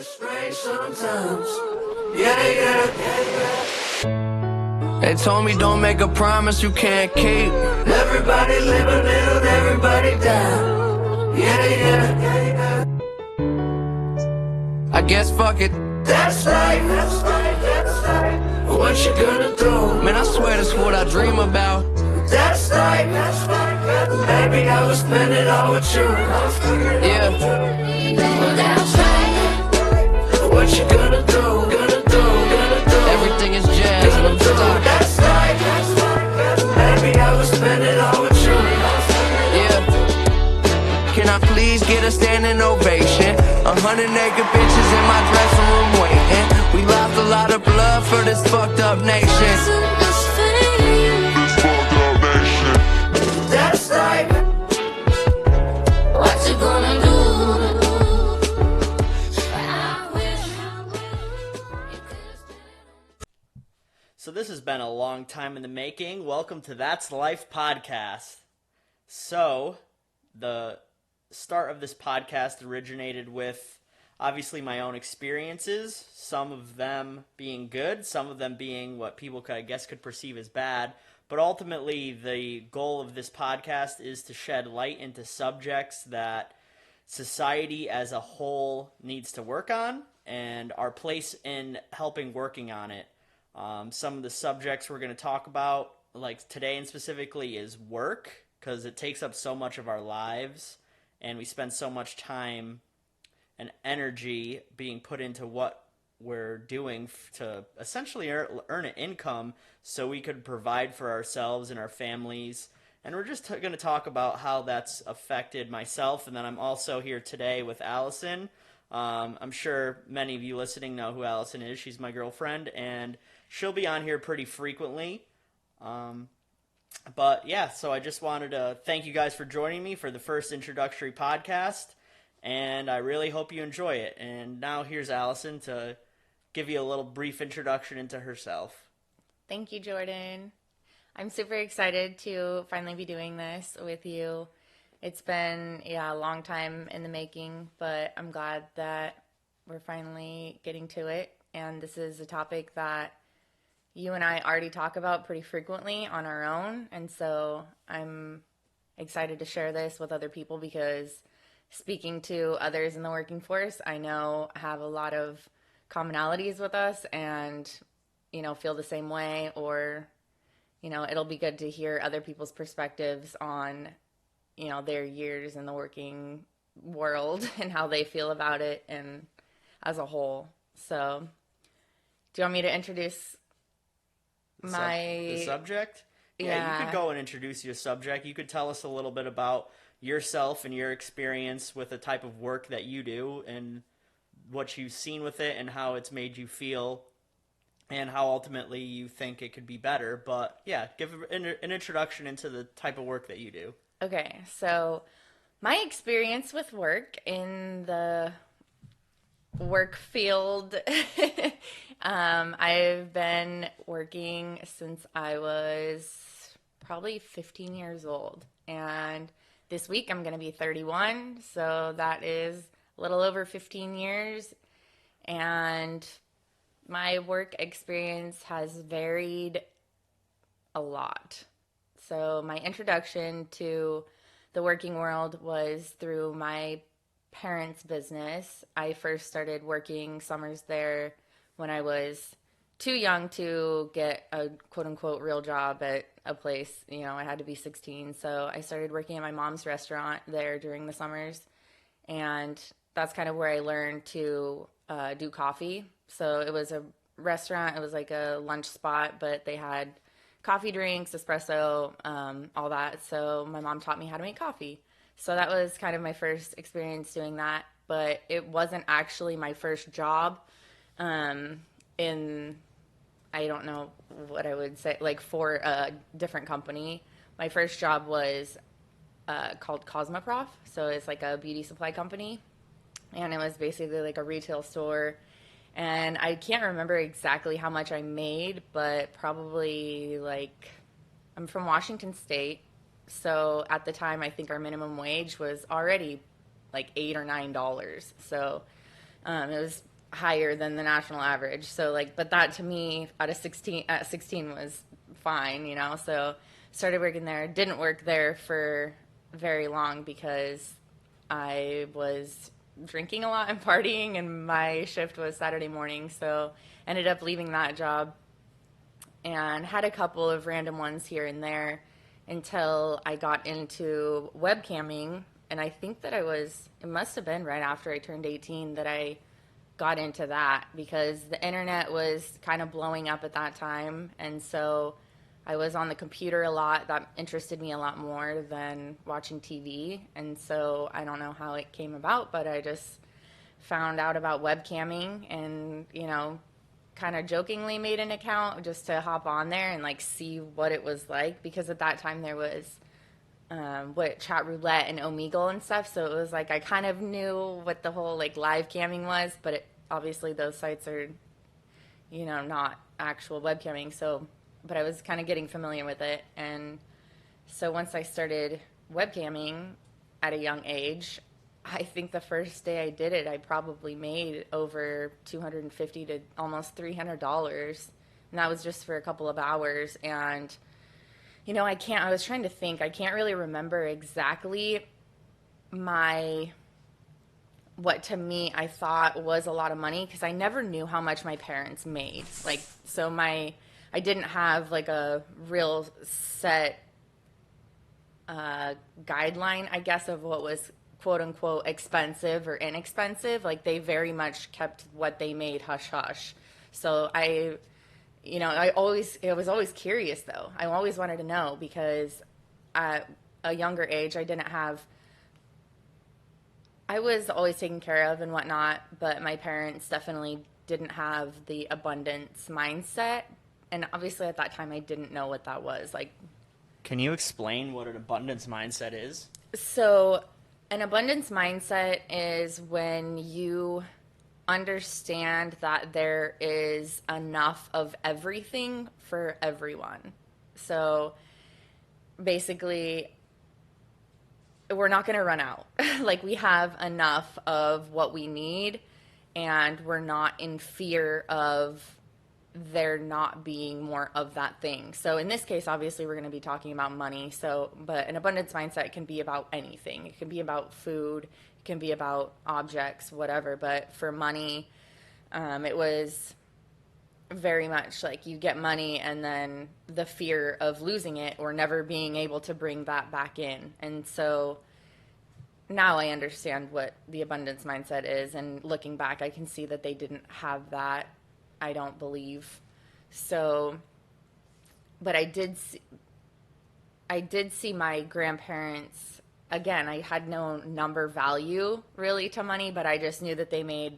Strange sometimes. Yeah. They told me don't make a promise you can't keep. Everybody live a little, everybody die. Yeah. I guess fuck it. That's life. What you gonna do? Man, I swear that's what I dream about. That's life. Baby, I will spend it all with you. Yeah. Well, that's life. What you gonna do? Everything is jazz and I'm stuck. That's life. Baby, I will spend it all with you. Yeah. Can I please get a standing ovation? 100 naked bitches in my dressing room waiting. We lost a lot of blood for this fucked up nation. That's life. What you gonna do? So this has been a long time in the making. Welcome to That's Life podcast. So the start of this podcast originated with obviously my own experiences, some of them being good, some of them being what people could, I guess, could perceive as bad. But ultimately, the goal of this podcast is to shed light into subjects that society as a whole needs to work on and our place in helping working on it. Some of the subjects we're going to talk about, like today and specifically, is work, because it takes up so much of our lives, and we spend so much time and energy being put into what we're doing to essentially earn an income so we could provide for ourselves and our families. And we're just going to talk about how that's affected myself. And then I'm also here today with Alison. I'm sure many of you listening know who Alison is. She's my girlfriend, and she'll be on here pretty frequently. But yeah, so I just wanted to thank you guys for joining me for the first introductory podcast, and I really hope you enjoy it. And now here's Alison to give you a little brief introduction into herself. Thank you, Jordan. I'm super excited to finally be doing this with you. It's been a long time in the making, but I'm glad that we're finally getting to it. And this is a topic that you and I already talk about pretty frequently on our own. And so I'm excited to share this with other people because speaking to others in the working force, I know have a lot of commonalities with us and, feel the same way, or, it'll be good to hear other people's perspectives on, their years in the working world and how they feel about it and as a whole. So do you want me to introduce the subject? Yeah, you could go and introduce your subject. You could tell us a little bit about yourself and your experience with the type of work that you do and what you've seen with it and how it's made you feel and how ultimately you think it could be better. But yeah, give an introduction into the type of work that you do. Okay, so my experience with work in the work field, I've been working since I was probably 15 years old, and this week I'm going to be 31, so that is a little over 15 years, and my work experience has varied a lot. So my introduction to the working world was through my parents' business. I first started working summers there when I was too young to get a quote-unquote real job at a place. I had to be 16. So I started working at my mom's restaurant there during the summers. And that's kind of where I learned to do coffee. So it was a restaurant. It was like a lunch spot, but they had coffee drinks, espresso, all that. So my mom taught me how to make coffee. So that was kind of my first experience doing that. But it wasn't actually my first job I don't know what I would say, like for a different company. My first job was called Cosmoprof. So it's like a beauty supply company. And it was basically like a retail store. And I can't remember exactly how much I made, but probably I'm from Washington State. So at the time, I think our minimum wage was already like $8 or $9. So It was higher than the national average. So like, but that to me at 16 was fine, you know? So started working there, didn't work there for very long because I was drinking a lot and partying, and my shift was Saturday morning. So ended up leaving that job and had a couple of random ones here and there until I got into webcamming. And I think that it must have been right after I turned 18 that I got into that, because the internet was kind of blowing up at that time. And so I was on the computer a lot. That interested me a lot more than watching TV. And so I don't know how it came about, but I just found out about webcamming and, kind of jokingly made an account just to hop on there and like see what it was like, because at that time there was chat roulette and Omegle and stuff. So it was like I kind of knew what the whole like live camming was, but obviously those sites are, not actual webcamming. So, but I was kind of getting familiar with it. And so once I started webcamming at a young age, I think the first day I did it, I probably made over $250 to almost $300. And that was just for a couple of hours. And I was trying to think, I can't really remember exactly what to me I thought was a lot of money, because I never knew how much my parents made. Like, so I didn't have like a real set guideline, I guess, of what was quote unquote expensive or inexpensive. Like, they very much kept what they made hush hush. So I was always curious though. I always wanted to know, because at a younger age, I was always taken care of and whatnot, but my parents definitely didn't have the abundance mindset. And obviously at that time, I didn't know what that was. Like, Can you explain what an abundance mindset is? so an abundance mindset is when you understand that there is enough of everything for everyone. So basically, we're not going to run out. Like, we have enough of what we need, and we're not in fear of there not being more of that thing. So in this case, obviously, we're going to be talking about money. So, but an abundance mindset can be about anything. It can be about food, it can be about objects, whatever. But for money, it was very much like you get money and then the fear of losing it or never being able to bring that back in. And so now I understand what the abundance mindset is, and looking back, I can see that they didn't have that, I don't believe. So, but I did see my grandparents, again, I had no number value really to money, but I just knew that they made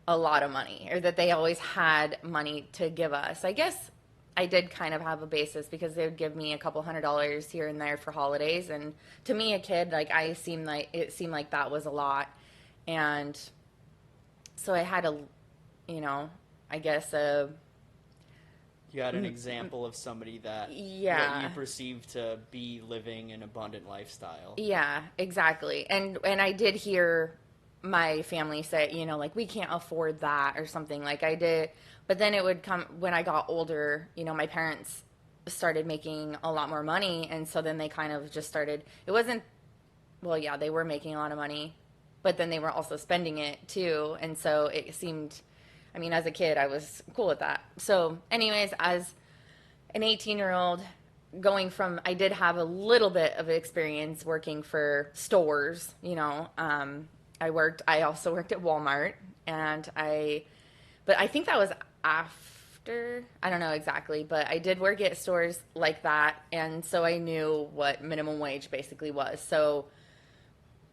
a lot of money, or that they always had money to give us. I guess I did kind of have a basis, because they would give me a couple $100s here and there for holidays. And to me, a kid, like, it seemed like that was a lot. And so I had I guess You had an example of somebody that what you perceive to be living an abundant lifestyle. Yeah, exactly. And I did hear my family say, like, we can't afford that or something, like I did. But then it would come when I got older, my parents started making a lot more money. And so then they kind of just started, they were making a lot of money, but then they were also spending it too. And so it seemed, as a kid, I was cool with that. So anyways, as an 18-year-old, I did have a little bit of experience working for stores, I also worked at Walmart, but I think that was after, I don't know exactly, but I did work at stores like that. And so I knew what minimum wage basically was. So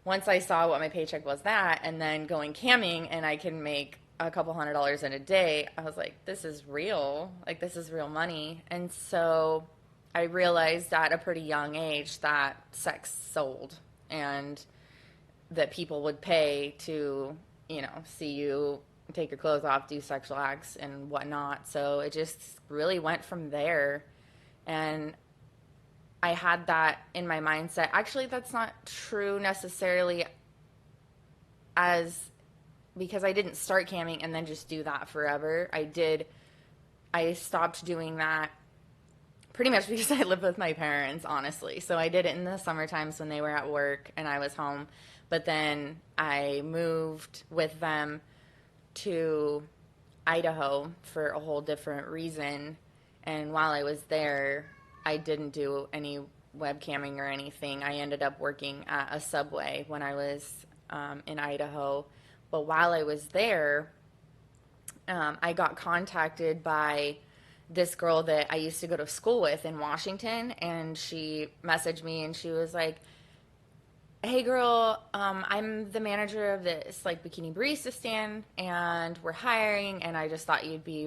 once I saw what my paycheck was, that, and then going camming and I can make a couple $100s in a day, I was like, this is real. Like, this is real money. And so I realized at a pretty young age that sex sold, and that people would pay to, see you take your clothes off, do sexual acts and whatnot. So it just really went from there. And I had that in my mindset. Actually, that's not true necessarily as because I didn't start camming and then just do that forever. I stopped doing that pretty much because I live with my parents, honestly. So I did it in the summer times when they were at work and I was home. But then I moved with them to Idaho for a whole different reason. And while I was there, I didn't do any webcamming or anything. I ended up working at a Subway when I was in Idaho. But while I was there, I got contacted by this girl that I used to go to school with in Washington, and she messaged me and she was like, "Hey girl, I'm the manager of this like bikini barista stand, and we're hiring, and I just thought you'd be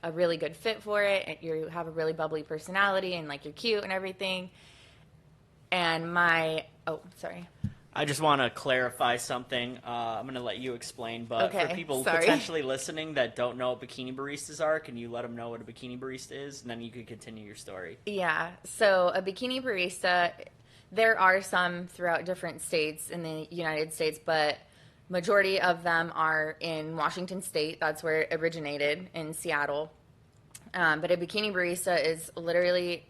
a really good fit for it. And you have a really bubbly personality, and like you're cute and everything." And sorry. I just want to clarify something. I'm going to let you explain, but Okay, for people sorry. potentially listening that don't know what bikini baristas are, can you let them know what a bikini barista is, and then you can continue your story. Yeah, so a bikini barista, there are some throughout different states in the United States, but majority of them are in Washington State. That's where it originated, in Seattle. But a bikini barista is literally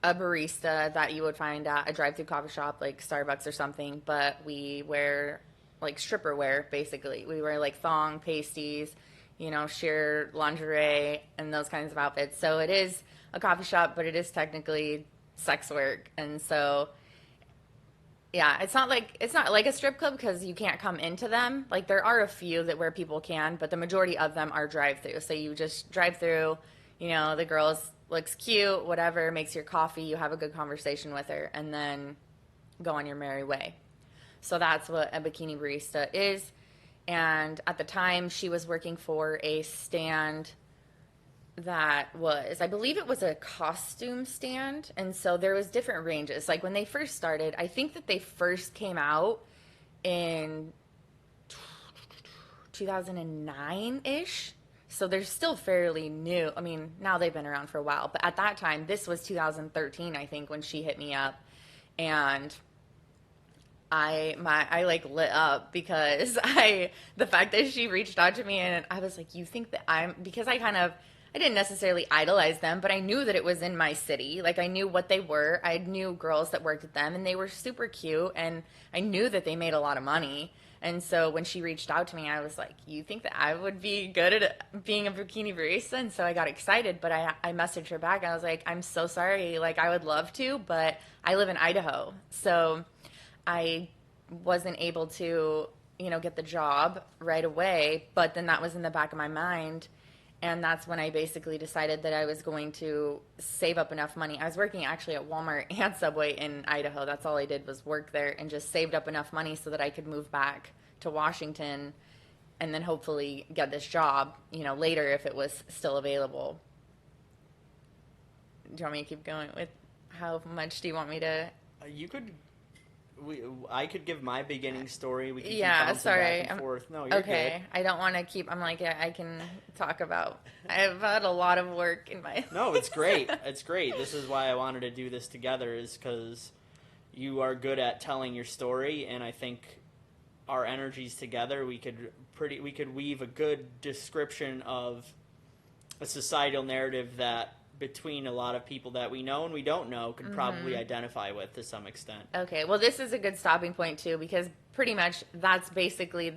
a barista that you would find at a drive-through coffee shop like Starbucks or something, but we wear like stripper wear, basically. We wear like thong, pasties, sheer lingerie and those kinds of outfits. So it is a coffee shop, but it is technically sex work. And so yeah, it's not like a strip club because you can't come into them. Like there are a few where people can, but the majority of them are drive-through. So you just drive through, the girls looks cute, whatever, makes your coffee, you have a good conversation with her, and then go on your merry way. So that's what a bikini barista is. And at the time, she was working for a stand that was, I believe it was a costume stand. And so there was different ranges. Like when they first started, I think that they first came out in 2009-ish. So they're still fairly new. I mean, now they've been around for a while. But at that time, this was 2013, I think, when she hit me up. And I like lit up because the fact that she reached out to me and I was like, you think that because I didn't necessarily idolize them, but I knew that it was in my city. Like I knew what they were. I knew girls that worked at them and they were super cute and I knew that they made a lot of money. And so when she reached out to me, I was like, you think that I would be good at being a bikini barista? And so I got excited, but I messaged her back. I was like, I'm so sorry. Like, I would love to, but I live in Idaho. So I wasn't able to, get the job right away. But then that was in the back of my mind. And that's when I basically decided that I was going to save up enough money. I was working actually at Walmart and Subway in Idaho. That's all I did was work there and just saved up enough money so that I could move back to Washington and then hopefully get this job, later if it was still available. Do you want me to keep going with how much do you want me to? You could. I could give my beginning story. We can keep sorry. back and forth. No, you're okay. good. I don't want to keep. I'm like, I can talk about. I've had a lot of work in my. No, it's great. It's great. This is why I wanted to do this together, is because you are good at telling your story, and I think our energies together, we could weave a good description of a societal narrative that, between a lot of people that we know and we don't know, could probably identify with to some extent. Okay, well, this is a good stopping point too, because pretty much that's basically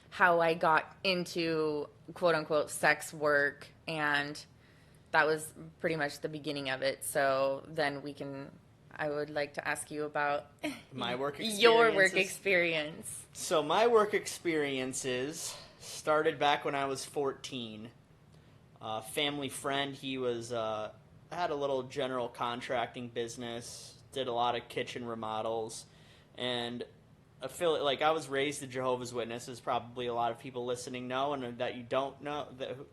how I got into quote unquote sex work, and that was pretty much the beginning of it. So then I would like to ask you about my work experience. Your work experience. So my work experiences started back when I was 14. Family friend, he was had a little general contracting business, did a lot of kitchen remodels, and I was raised a Jehovah's Witness, as probably a lot of people listening know, and that you don't know.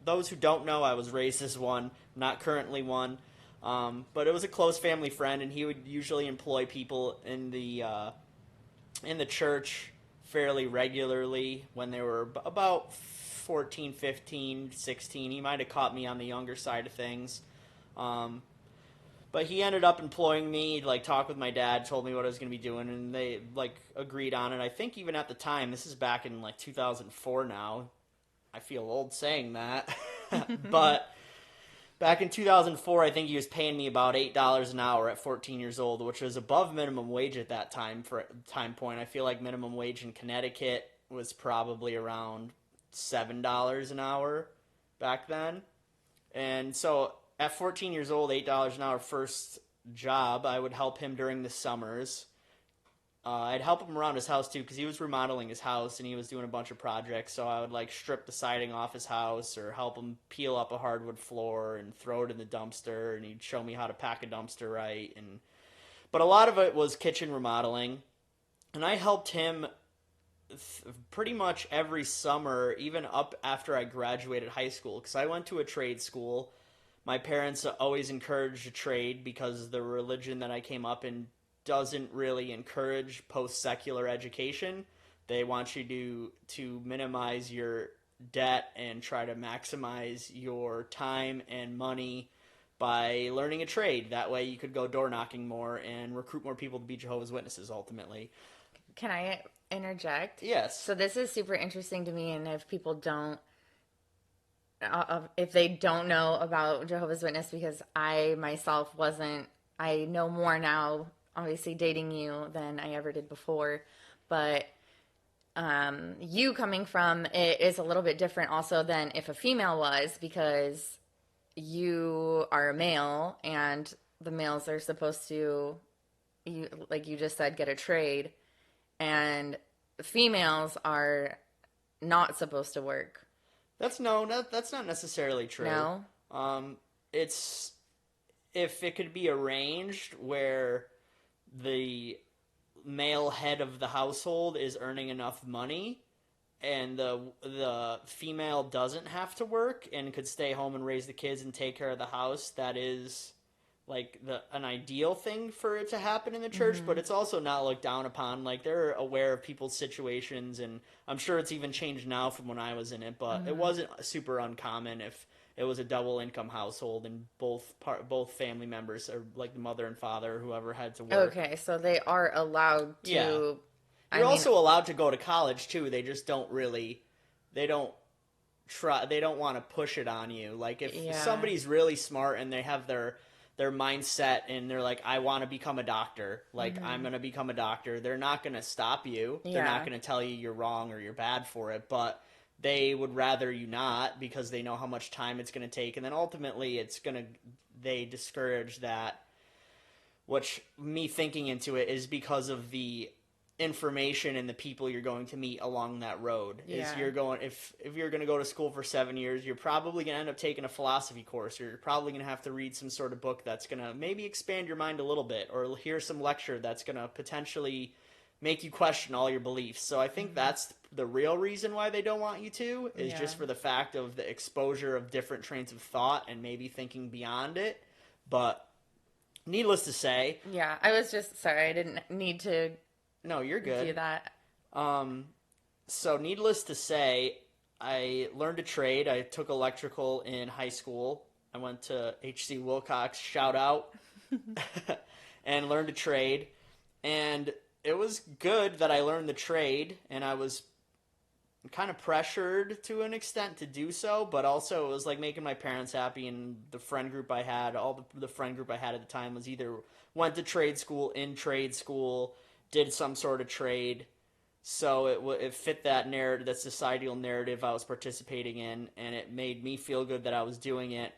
Those who don't know, I was raised as one, not currently one, but it was a close family friend, and he would usually employ people in the church fairly regularly when they were about 14, 15, 16. He might have caught me on the younger side of things. But But he ended up employing me, like, talked with my dad, told me what I was going to be doing, and they, like, agreed on it. I think even at the time, this is back in, like, 2004 now. I feel old saying that. But back in 2004, I think he was paying me about $8 an hour at 14 years old, which was above minimum wage at that time point. I feel like minimum wage in Connecticut was probably around $7 an hour back then. And so at 14 years old, $8 an hour first job, I would help him during the summers. I'd help him around his house too because he was remodeling his house and he was doing a bunch of projects. So I would like strip the siding off his house or help him peel up a hardwood floor and throw it in the dumpster. And he'd show me how to pack a dumpster right. But a lot of it was kitchen remodeling, and I helped him pretty much every summer, even up after I graduated high school, because I went to a trade school. My parents always encouraged a trade because the religion that I came up in doesn't really encourage post-secular education. They want you to minimize your debt and try to maximize your time and money by learning a trade. That way you could go door knocking more and recruit more people to be Jehovah's Witnesses ultimately. Can I interject? Yes. So this is super interesting to me, and if people don't, if they don't know about Jehovah's Witness, because I myself wasn't, I know more now, obviously dating you, than I ever did before, but you coming from it is a little bit different also than if a female was, because you are a male and the males are supposed to, you, like you just said, get a trade, and females are not supposed to work. That's not necessarily true. No? It's if it could be arranged where the male head of the household is earning enough money and the female doesn't have to work and could stay home and raise the kids and take care of the house, that is like an ideal thing for it to happen in the church. But it's also not looked down upon. Like, they're aware of people's situations, and I'm sure it's even changed now from when I was in it, but it wasn't super uncommon if it was a double income household and both family members, or like the mother and father, whoever had to work. Okay, so they are allowed to. Yeah. I You're mean, also allowed to go to college too. They just don't really, they don't want to push it on you. Like, if Yeah. somebody's really smart and they have their mindset and they're like, I want to become a doctor, like, I'm going to become a doctor, they're not going to stop you. They're not going to tell you you're wrong or you're bad for it, but they would rather you not, because they know how much time it's going to take. And then ultimately they discourage that, which me thinking into it is because of the information and the people you're going to meet along that road. Is you're going, if you're going to go to school for 7 years, you're probably going to end up taking a philosophy course, or you're probably going to have to read some sort of book that's going to maybe expand your mind a little bit, or hear some lecture that's going to potentially make you question all your beliefs. So I think that's the real reason why they don't want you to, is just for the fact of the exposure of different trains of thought and maybe thinking beyond it. But needless to say, yeah, I was just sorry, I didn't need to. No, you're good. Do that. So needless to say, I learned a trade. I took electrical in high school. I went to HC Wilcox, shout out, and learned a trade. And it was good that I learned the trade, and I was kind of pressured to an extent to do so, but also it was like making my parents happy. And the friend group I had, the friend group I had at the time was either went to trade school, in trade school, did some sort of trade, so it fit that narrative, that societal narrative I was participating in, and it made me feel good that I was doing it.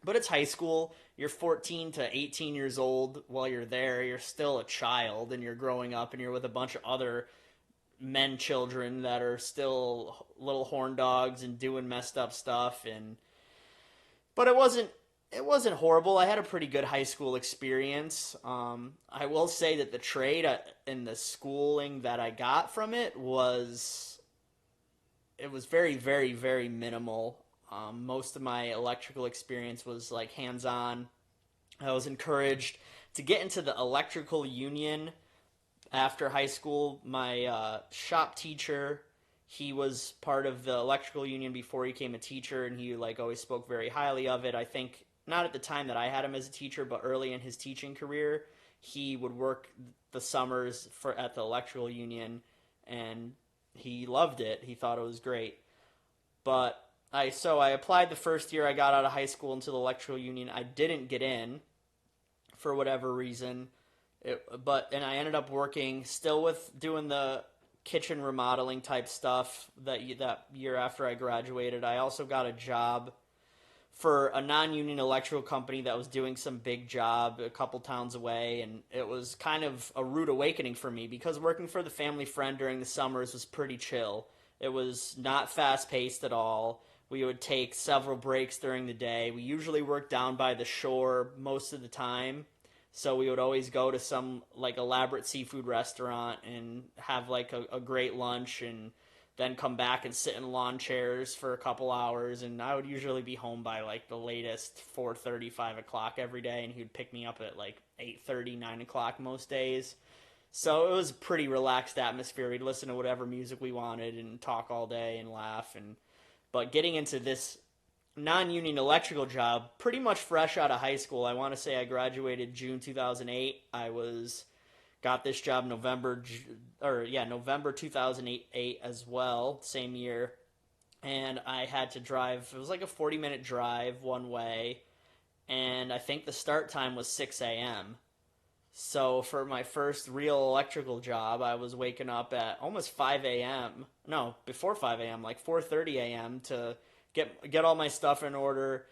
But it's high school. You're 14 to 18 years old. While you're there, you're still a child, and you're growing up, and you're with a bunch of other children that are still little horn dogs and doing messed up stuff. But it wasn't horrible. I had a pretty good high school experience. I will say that the trade and the schooling that I got from it was very, very, very minimal. Most of my electrical experience was like hands-on. I was encouraged to get into the electrical union after high school. My shop teacher, he was part of the electrical union before he became a teacher, and he like always spoke very highly of it. I think not at the time that I had him as a teacher, but early in his teaching career, he would work the summers at the electrical union, and he loved it. He thought it was great. But I applied the first year I got out of high school into the electrical union. I didn't get in for whatever reason. And I ended up working still with doing the kitchen remodeling type stuff that year after I graduated. I also got a job for a non-union electrical company that was doing some big job a couple towns away, and it was kind of a rude awakening for me because working for the family friend during the summers was pretty chill. It was not fast-paced at all. We would take several breaks during the day. We usually worked down by the shore most of the time. So we would always go to some like elaborate seafood restaurant and have like a great lunch, and then come back and sit in lawn chairs for a couple hours. And I would usually be home by like the latest 4:30, 5 o'clock every day, and he would pick me up at like 8:30, 9 o'clock most days. So it was a pretty relaxed atmosphere. We'd listen to whatever music we wanted and talk all day and laugh. But getting into this non-union electrical job pretty much fresh out of high school. I want to say I graduated June 2008. Got this job November 2008 as well, same year. And I had to drive, it was like a 40-minute drive one way, and I think the start time was 6 a.m. So for my first real electrical job, I was waking up at almost 5 a.m. No, before 5 a.m., like 4:30 a.m. to get all my stuff in order,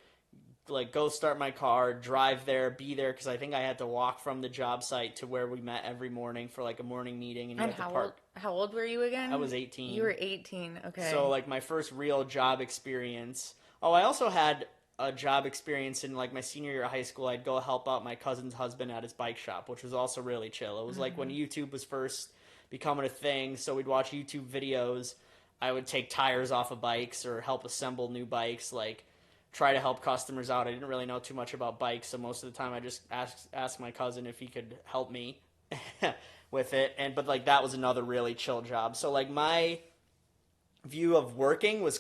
like go start my car, drive there, be there, because I think I had to walk from the job site to where we met every morning for like a morning meeting. And you had to park. How old were you again? I was 18. You were 18, okay. So like my first real job experience. Oh, I also had a job experience in like my senior year of high school. I'd go help out my cousin's husband at his bike shop, which was also really chill. It was like when YouTube was first becoming a thing, so we'd watch YouTube videos. I would take tires off of bikes or help assemble new bikes, like try to help customers out. I didn't really know too much about bikes, so most of the time I just asked my cousin if he could help me with it. But like that was another really chill job. So like my view of working was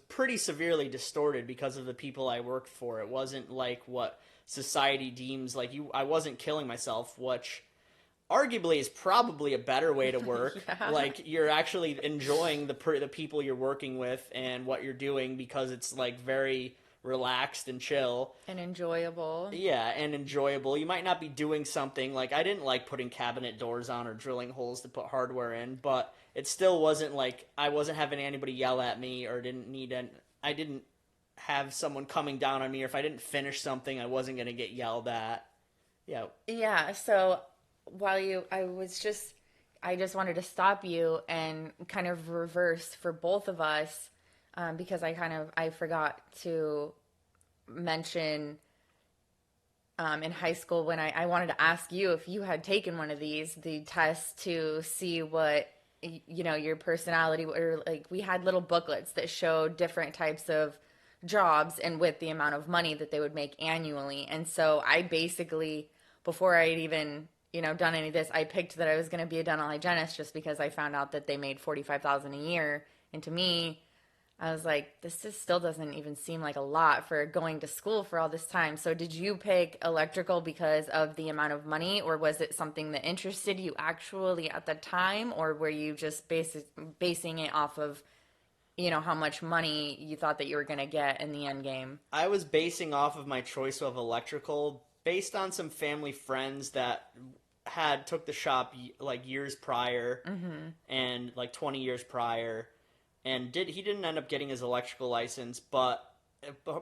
pretty severely distorted because of the people I worked for. It wasn't like what society deems like I wasn't killing myself, which arguably is probably a better way to work. Yeah. Like you're actually enjoying the people you're working with and what you're doing because it's like very relaxed and chill. And enjoyable. Yeah, and enjoyable. You might not be doing something like I didn't like putting cabinet doors on or drilling holes to put hardware in, but it still wasn't like I wasn't having anybody yell at me or I didn't have someone coming down on me, or if I didn't finish something, I wasn't going to get yelled at. Yeah. Yeah, so I just wanted to stop you and kind of reverse for both of us, because I forgot to mention in high school when I wanted to ask you if you had taken one of the tests to see what, your personality, or like we had little booklets that showed different types of jobs and with the amount of money that they would make annually. And so I basically, before I had even done any of this, I picked that I was going to be a dental hygienist just because I found out that they made $45,000 a year. And to me, I was like, this still doesn't even seem like a lot for going to school for all this time. So did you pick electrical because of the amount of money, or was it something that interested you actually at the time, or were you just basing it off of, how much money you thought that you were going to get in the end game? I was basing off of my choice of electrical based on some family friends that took the shop like years prior, and like 20 years prior, and he didn't end up getting his electrical license, but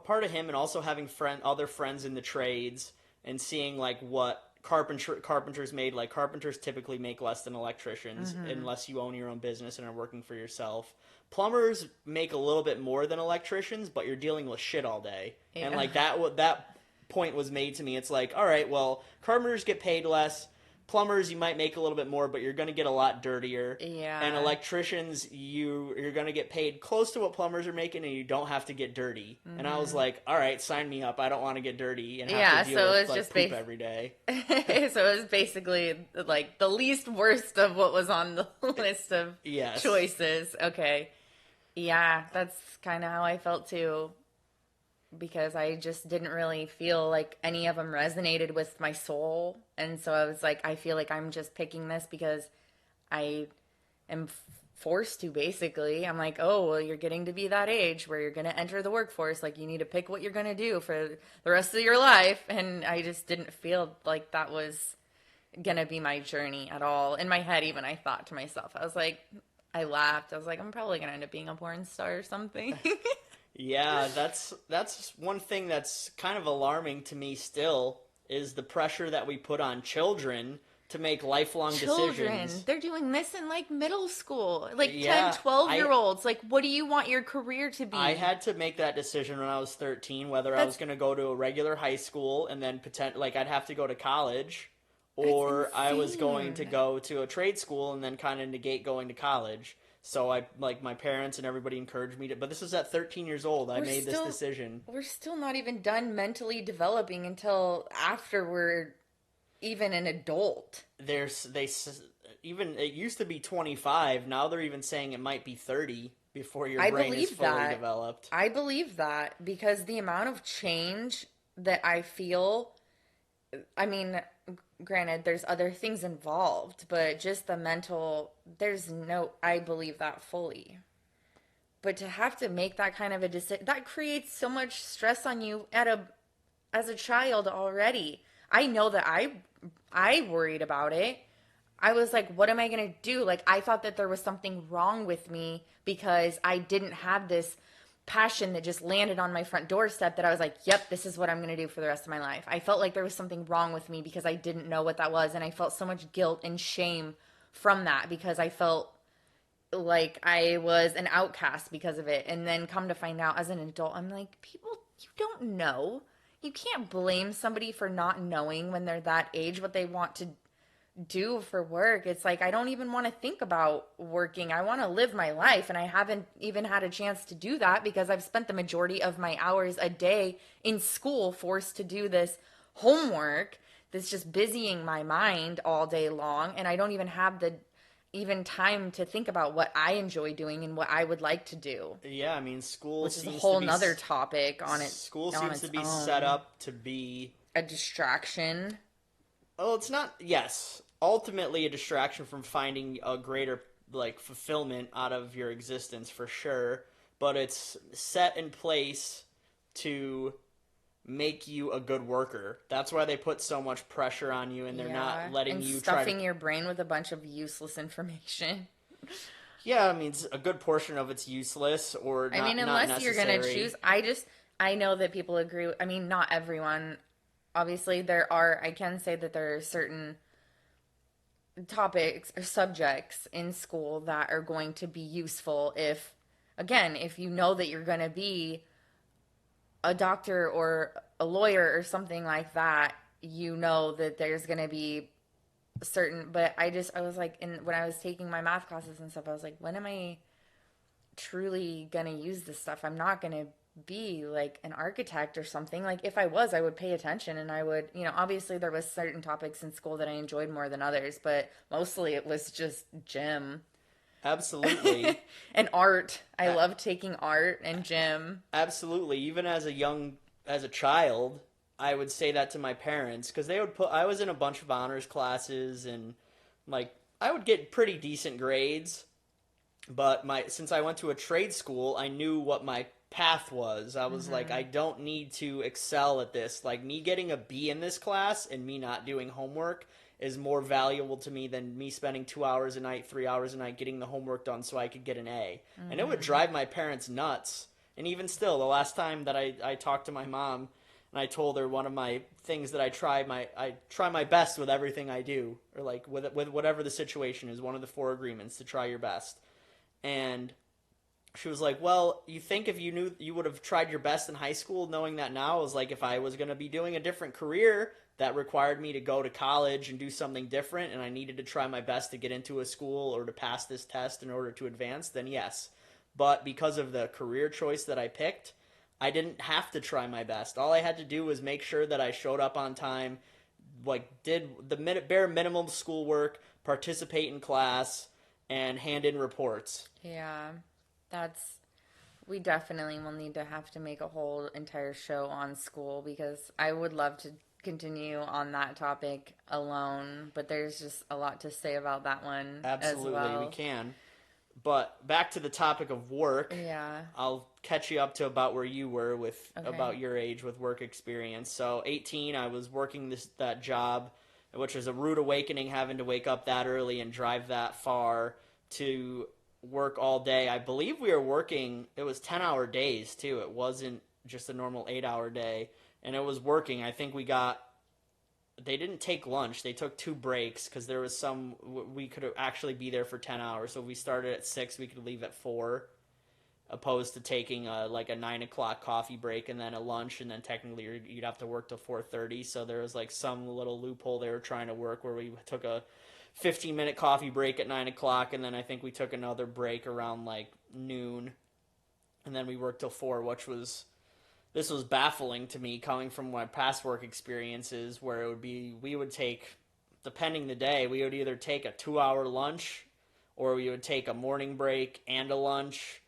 part of him and also having other friends in the trades and seeing like what carpenters made. Like carpenters typically make less than electricians unless you own your own business and are working for yourself. Plumbers make a little bit more than electricians, but you're dealing with shit all day. Yeah. And like that point was made to me. It's like, all right, well, carpenters get paid less. Plumbers, you might make a little bit more, but you're going to get a lot dirtier. Yeah. And electricians, you're going to get paid close to what plumbers are making, and you don't have to get dirty. And I was like, all right, sign me up. I don't want to get dirty and have to deal with like poop every day. So it was basically like the least worst of what was on the list of choices. Okay. Yeah, that's kind of how I felt too. because I just didn't really feel like any of them resonated with my soul. And so I was like, I feel like I'm just picking this because I am forced to, basically. I'm like, oh, well, you're getting to be that age where you're going to enter the workforce. Like, you need to pick what you're going to do for the rest of your life. And I just didn't feel like that was going to be my journey at all. In my head, even, I thought to myself, I was like, I laughed. I was like, I'm probably going to end up being a porn star or something. Yeah, that's one thing that's kind of alarming to me still, is the pressure that we put on children to make lifelong Children, decisions. they're doing this in like middle school, like Yeah, 10-12 year olds. Like, what do you want your career to be? I had to make that decision when I was 13, whether I was going to go to a regular high school and then like I'd have to go to college, or I was going to insane. go to a trade school and then kind of negate going to college. So I, like, my parents and everybody encouraged me to, but this was at 13 years old. I made this decision. We're still not even done mentally developing until after we're even an adult. Even, it used to be 25. Now they're even saying it might be 30 before your I brain is believe fully that. developed. I believe that because the amount of change that I feel, I mean, granted, there's other things involved, but just the mental, I believe that fully. But to have to make that kind of a decision, that creates so much stress on you as a child already. I know that I worried about it. I was like, what am I going to do? Like, I thought that there was something wrong with me because I didn't have this passion that just landed on my front doorstep that I was like, yep, this is what I'm going to do for the rest of my life. I felt like there was something wrong with me because I didn't know what that was. And I felt so much guilt and shame from that because I felt like I was an outcast because of it. And then come to find out as an adult, I'm like, people, you don't know. You can't blame somebody for not knowing when they're that age what they want to do for work. It's like, I don't even want to think about working. I want to live my life. And I haven't even had a chance to do that because I've spent the majority of my hours a day in school forced to do this homework that's just busying my mind all day long. And I don't even have the even time to think about what I enjoy doing and what I would like to do. Yeah, I mean, school Which is a seems whole to be nother topic on it. School on seems to its be own. set up to be A distraction. Oh, it's not. Yes, ultimately a distraction from finding a greater, like, fulfillment out of your existence, for sure. But it's set in place to make you a good worker. That's why they put so much pressure on you, and they're not letting and you stuffing your brain with a bunch of useless information. Yeah, I mean, a good portion of it's useless or not. I mean, not unless you're necessary. gonna choose, I know that people agree. I mean, not everyone. Obviously, I can say that there are certain topics or subjects in school that are going to be useful if you know that you're going to be a doctor or a lawyer or something like that, you know that there's going to be but I was like, when I was taking my math classes and stuff, I was like, when am I truly going to use this stuff? I'm not going to be like an architect or something. Like, if I was, I would pay attention, and I would, obviously there was certain topics in school that I enjoyed more than others, but mostly it was just gym. Absolutely. And art. I love taking art and gym. Absolutely. Even as a child, I would say that to my parents, because I was in a bunch of honors classes, and, like, I would get pretty decent grades, but since I went to a trade school, I knew what my path was. I was like, I don't need to excel at this. Like, me getting a B in this class and me not doing homework is more valuable to me than me spending 2 hours a night, 3 hours a night getting the homework done so I could get an A. And it would drive my parents nuts. And even still, the last time that I talked to my mom and I told her one of my things that I try my best with everything I do, or like with whatever the situation is, one of the 4 agreements to try your best. And she was like, well, you think if you knew, you would have tried your best in high school knowing that now? I was like, if I was going to be doing a different career that required me to go to college and do something different, and I needed to try my best to get into a school or to pass this test in order to advance, then yes. But because of the career choice that I picked, I didn't have to try my best. All I had to do was make sure that I showed up on time, like did the bare minimum schoolwork, participate in class, and hand in reports. Yeah, that's We definitely will need to have to make a whole entire show on school because I would love to continue on that topic alone, but there's just a lot to say about that one as Absolutely, well. we can. But back to the topic of work. Yeah. I'll catch you up to about where you were with Okay. about your age with work experience. So 18, I was working that job, which was a rude awakening, having to wake up that early and drive that far to work all day. I believe we were working. It was 10-hour days too. It wasn't just a normal 8-hour day, and it was working. I think they didn't take lunch. They took 2 breaks because there was we could actually be there for 10 hours. So if we started at 6, we could leave at 4, opposed to taking like a 9 o'clock coffee break and then a lunch, and then technically you'd have to work till 4:30. So there was like some little loophole they were trying to work where we took a 15-minute coffee break at 9 o'clock, and then I think we took another break around like noon, and then we worked till 4, this was baffling to me coming from my past work experiences where we would take, depending the day, we would either take a 2-hour lunch or we would take a morning break and a lunch,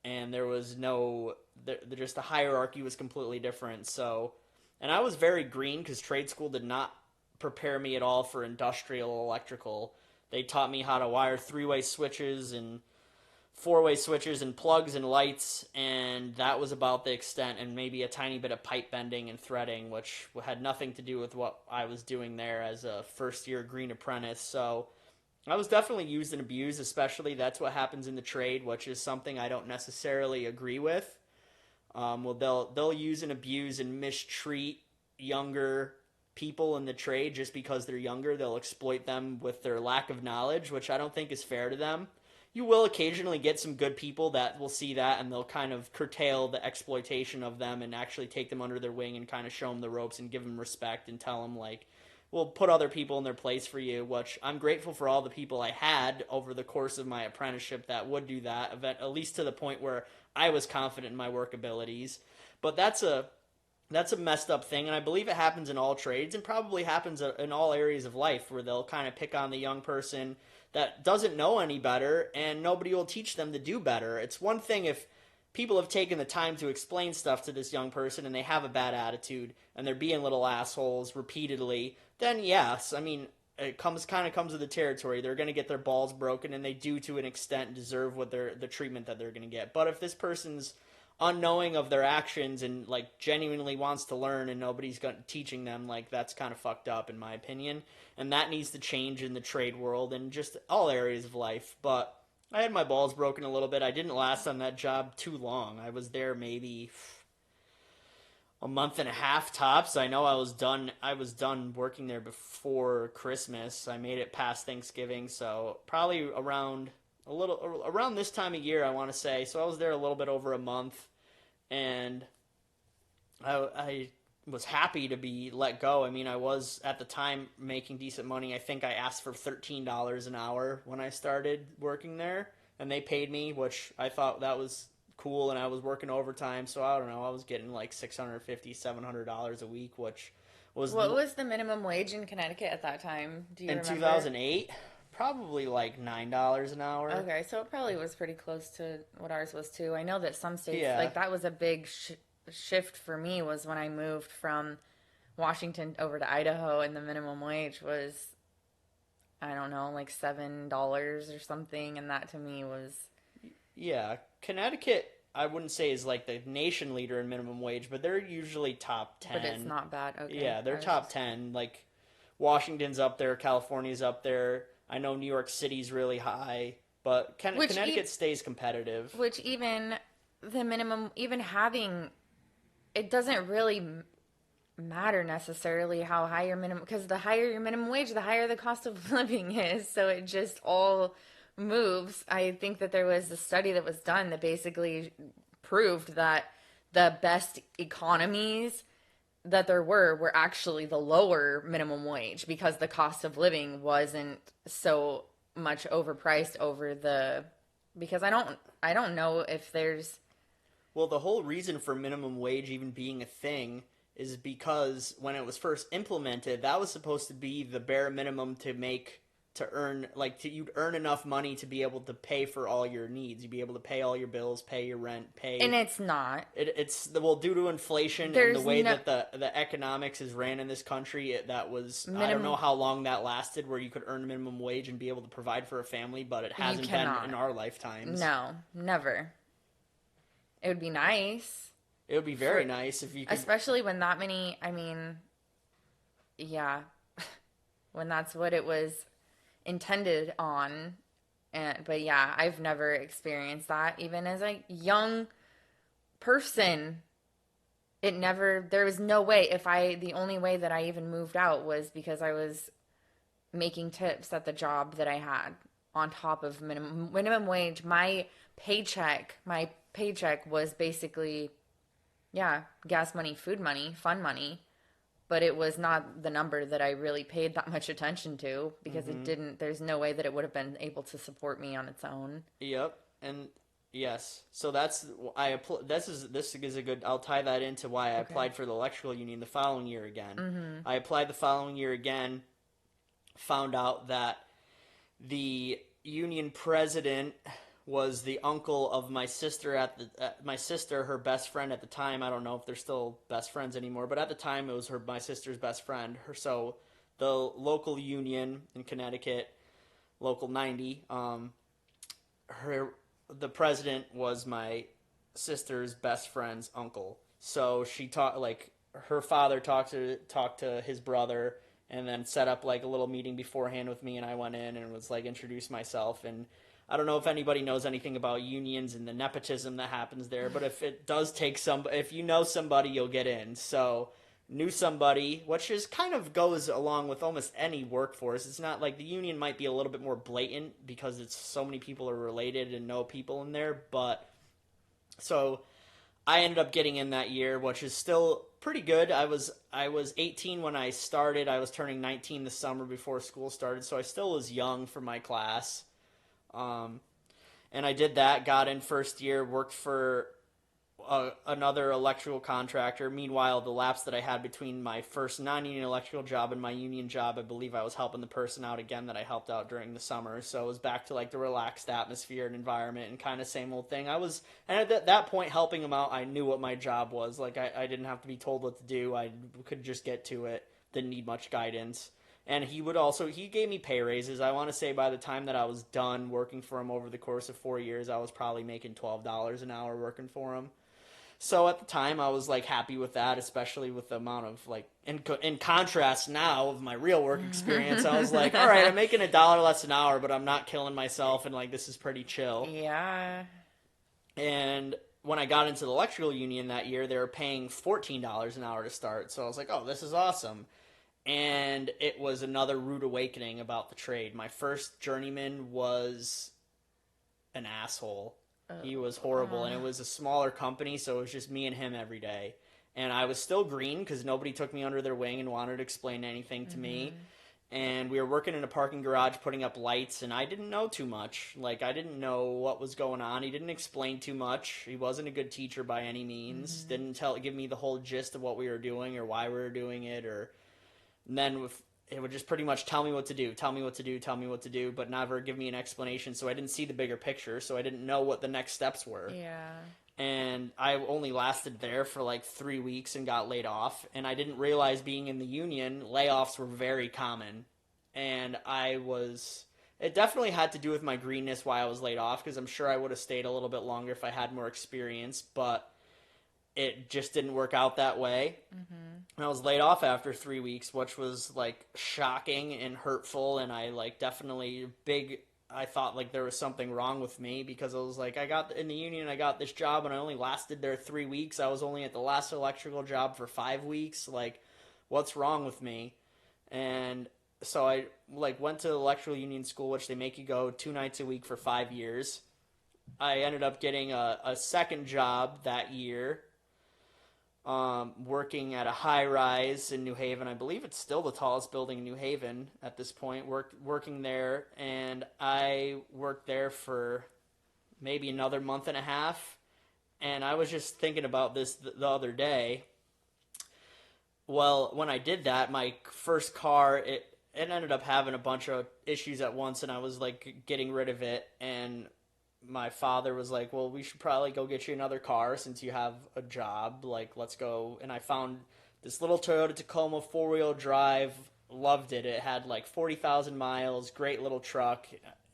and there was just the hierarchy was completely different. So, and I was very green because trade school did not prepare me at all for industrial electrical. They taught me how to wire 3-way switches and 4-way switches and plugs and lights, and that was about the extent, and maybe a tiny bit of pipe bending and threading, which had nothing to do with what I was doing there as a first-year green apprentice. So I was definitely used and abused, especially that's what happens in the trade, which is something I don't necessarily agree with. They'll use and abuse and mistreat younger people in the trade just because they're younger. They'll exploit them with their lack of knowledge, which I don't think is fair to them. You will occasionally get some good people that will see that and they'll kind of curtail the exploitation of them and actually take them under their wing and kind of show them the ropes and give them respect and tell them, like, we'll put other people in their place for you, which I'm grateful for all the people I had over the course of my apprenticeship that would do that, at least to the point where I was confident in my work abilities. But that's a messed up thing, and I believe it happens in all trades and probably happens in all areas of life where they'll kind of pick on the young person that doesn't know any better, and nobody will teach them to do better. It's one thing if people have taken the time to explain stuff to this young person and they have a bad attitude and they're being little assholes repeatedly, then yes, I mean, it comes with the territory. They're going to get their balls broken, and they do to an extent deserve the treatment that they're going to get. But if this person's unknowing of their actions and like genuinely wants to learn and nobody's teaching them, like, that's kind of fucked up in my opinion, and that needs to change in the trade world and just all areas of life. But I had my balls broken a little bit. I didn't last on that job too long. I was there maybe a month and a half tops. I know I was done working there before Christmas. I made it past Thanksgiving, so probably around this time of year, I want to say. So I was there a little bit over a month, and I was happy to be let go. I mean, I was at the time making decent money. I think I asked for $13 an hour when I started working there, and they paid me, which I thought that was cool, and I was working overtime, so I don't know, I was getting like $650, $700 a week, which was... What was the minimum wage in Connecticut at that time? Do you remember? In 2008? Probably like $9 an hour. Okay, so it probably was pretty close to what ours was too. I know that some states, Yeah. like that was a big shift for me, was when I moved from Washington over to Idaho, and the minimum wage was, I don't know, like $7 or something, and that to me was... Yeah, Connecticut, I wouldn't say is like the nation leader in minimum wage, but they're usually top 10. But it's not bad, okay. Yeah, they're top 10. Like, Washington's up there, California's up there. I know New York City's really high, but Connecticut stays competitive. Which even the minimum, even having, it doesn't really matter necessarily how high your minimum, because the higher your minimum wage, the higher the cost of living is. So it just all moves. I think that there was a study that was done that basically proved that the best economies that there were actually the lower minimum wage, because the cost of living wasn't so much overpriced because I don't know if there's... Well, the whole reason for minimum wage even being a thing is because when it was first implemented, that was supposed to be the bare minimum to make to earn, like, you'd earn enough money to be able to pay for all your needs. You'd be able to pay all your bills, pay your rent, And it's not. Well, due to inflation and There's the way that the economics is ran in this country, that was, I don't know how long that lasted, where you could earn minimum wage and be able to provide for a family, but it hasn't been in our lifetimes. No, never. It would be nice. It would be very nice if you could. Especially when that many, I mean, yeah, when that's what it was intended on. But yeah, I've never experienced that. Even as a young person, there was no way. The only way that I even moved out was because I was making tips at the job that I had on top of minimum wage. My paycheck was basically, yeah, gas money, food money, fun money. But it was not the number that I really paid that much attention to, because there's no way that it would have been able to support me on its own. Yep. And yes. So this is a good, I'll tie that into why I applied for the electrical union the following year again. Mm-hmm. I applied the following year again, found out that the union president was the uncle of my sister her best friend at the time. I don't know if they're still best friends anymore, but at the time it was my sister's best friend. So the local union in Connecticut, Local 90, the president was my sister's best friend's uncle. So her father talked to his brother, and then set up like a little meeting beforehand with me, and I went in and was like, introduced myself. And I don't know if anybody knows anything about unions and the nepotism that happens there, but if it does take if you know somebody, you'll get in. So knew somebody, which is kind of goes along with almost any workforce. It's not like the union might be a little bit more blatant because it's so many people are related and know people in there. But so I ended up getting in that year, which is still pretty good. I was 18 when I started. I was turning 19 the summer before school started, so I still was young for my class. And I did that, got in first year, worked for another electrical contractor. Meanwhile, the lapse that I had between my first non-union electrical job and my union job, I believe I was helping the person out again that I helped out during the summer. So it was back to like the relaxed atmosphere and environment and kind of same old thing. And at that point, helping him out, I knew what my job was. Like I didn't have to be told what to do. I could just get to it. Didn't need much guidance. And he gave me pay raises. I want to say by the time that I was done working for him over the course of 4 years, I was probably making $12 an hour working for him. So at the time, I was like happy with that, especially with the amount of like, in contrast now of my real work experience, I was like, all right, I'm making $1 less an hour, but I'm not killing myself, and like this is pretty chill. Yeah. And when I got into the electrical union that year, they were paying $14 an hour to start. So I was like, oh, this is awesome. And it was another rude awakening about the trade. My first journeyman was an asshole. He was horrible, and it was a smaller company, so it was just me and him every day. And I was still green because nobody took me under their wing and wanted to explain anything to me. And we were working in a parking garage putting up lights, and I didn't know too much. Like, I didn't know what was going on. He didn't explain too much. He wasn't a good teacher by any means. Didn't give me the whole gist of what we were doing or why we were doing it. And then it would just pretty much tell me what to do, but never give me an explanation. So I didn't see the bigger picture, so I didn't know what the next steps were. Yeah. And I only lasted there for like 3 weeks and got laid off. And I didn't realize, being in the union, layoffs were very common. And it definitely had to do with my greenness why I was laid off, because I'm sure I would have stayed a little bit longer if I had more experience, but it just didn't work out that way. And I was laid off after 3 weeks, which was like shocking and hurtful. And I thought like there was something wrong with me, because I was like, I got in the union, I got this job, and I only lasted there 3 weeks. I was only at the last electrical job for 5 weeks. Like, what's wrong with me? And so I like went to electrical union school, which they make you go 2 nights a week for 5 years. I ended up getting a second job that year, working at a high-rise in New Haven. I believe it's still the tallest building in New Haven at this point, working there. And I worked there for maybe another month and a half. And I was just thinking about this the other day. Well, when I did that, my first car, it ended up having a bunch of issues at once, and I was like getting rid of it, and my father was like, well, we should probably go get you another car since you have a job. Like, let's go. And I found this little Toyota Tacoma 4-wheel drive. Loved it. It had like 40,000 miles. Great little truck.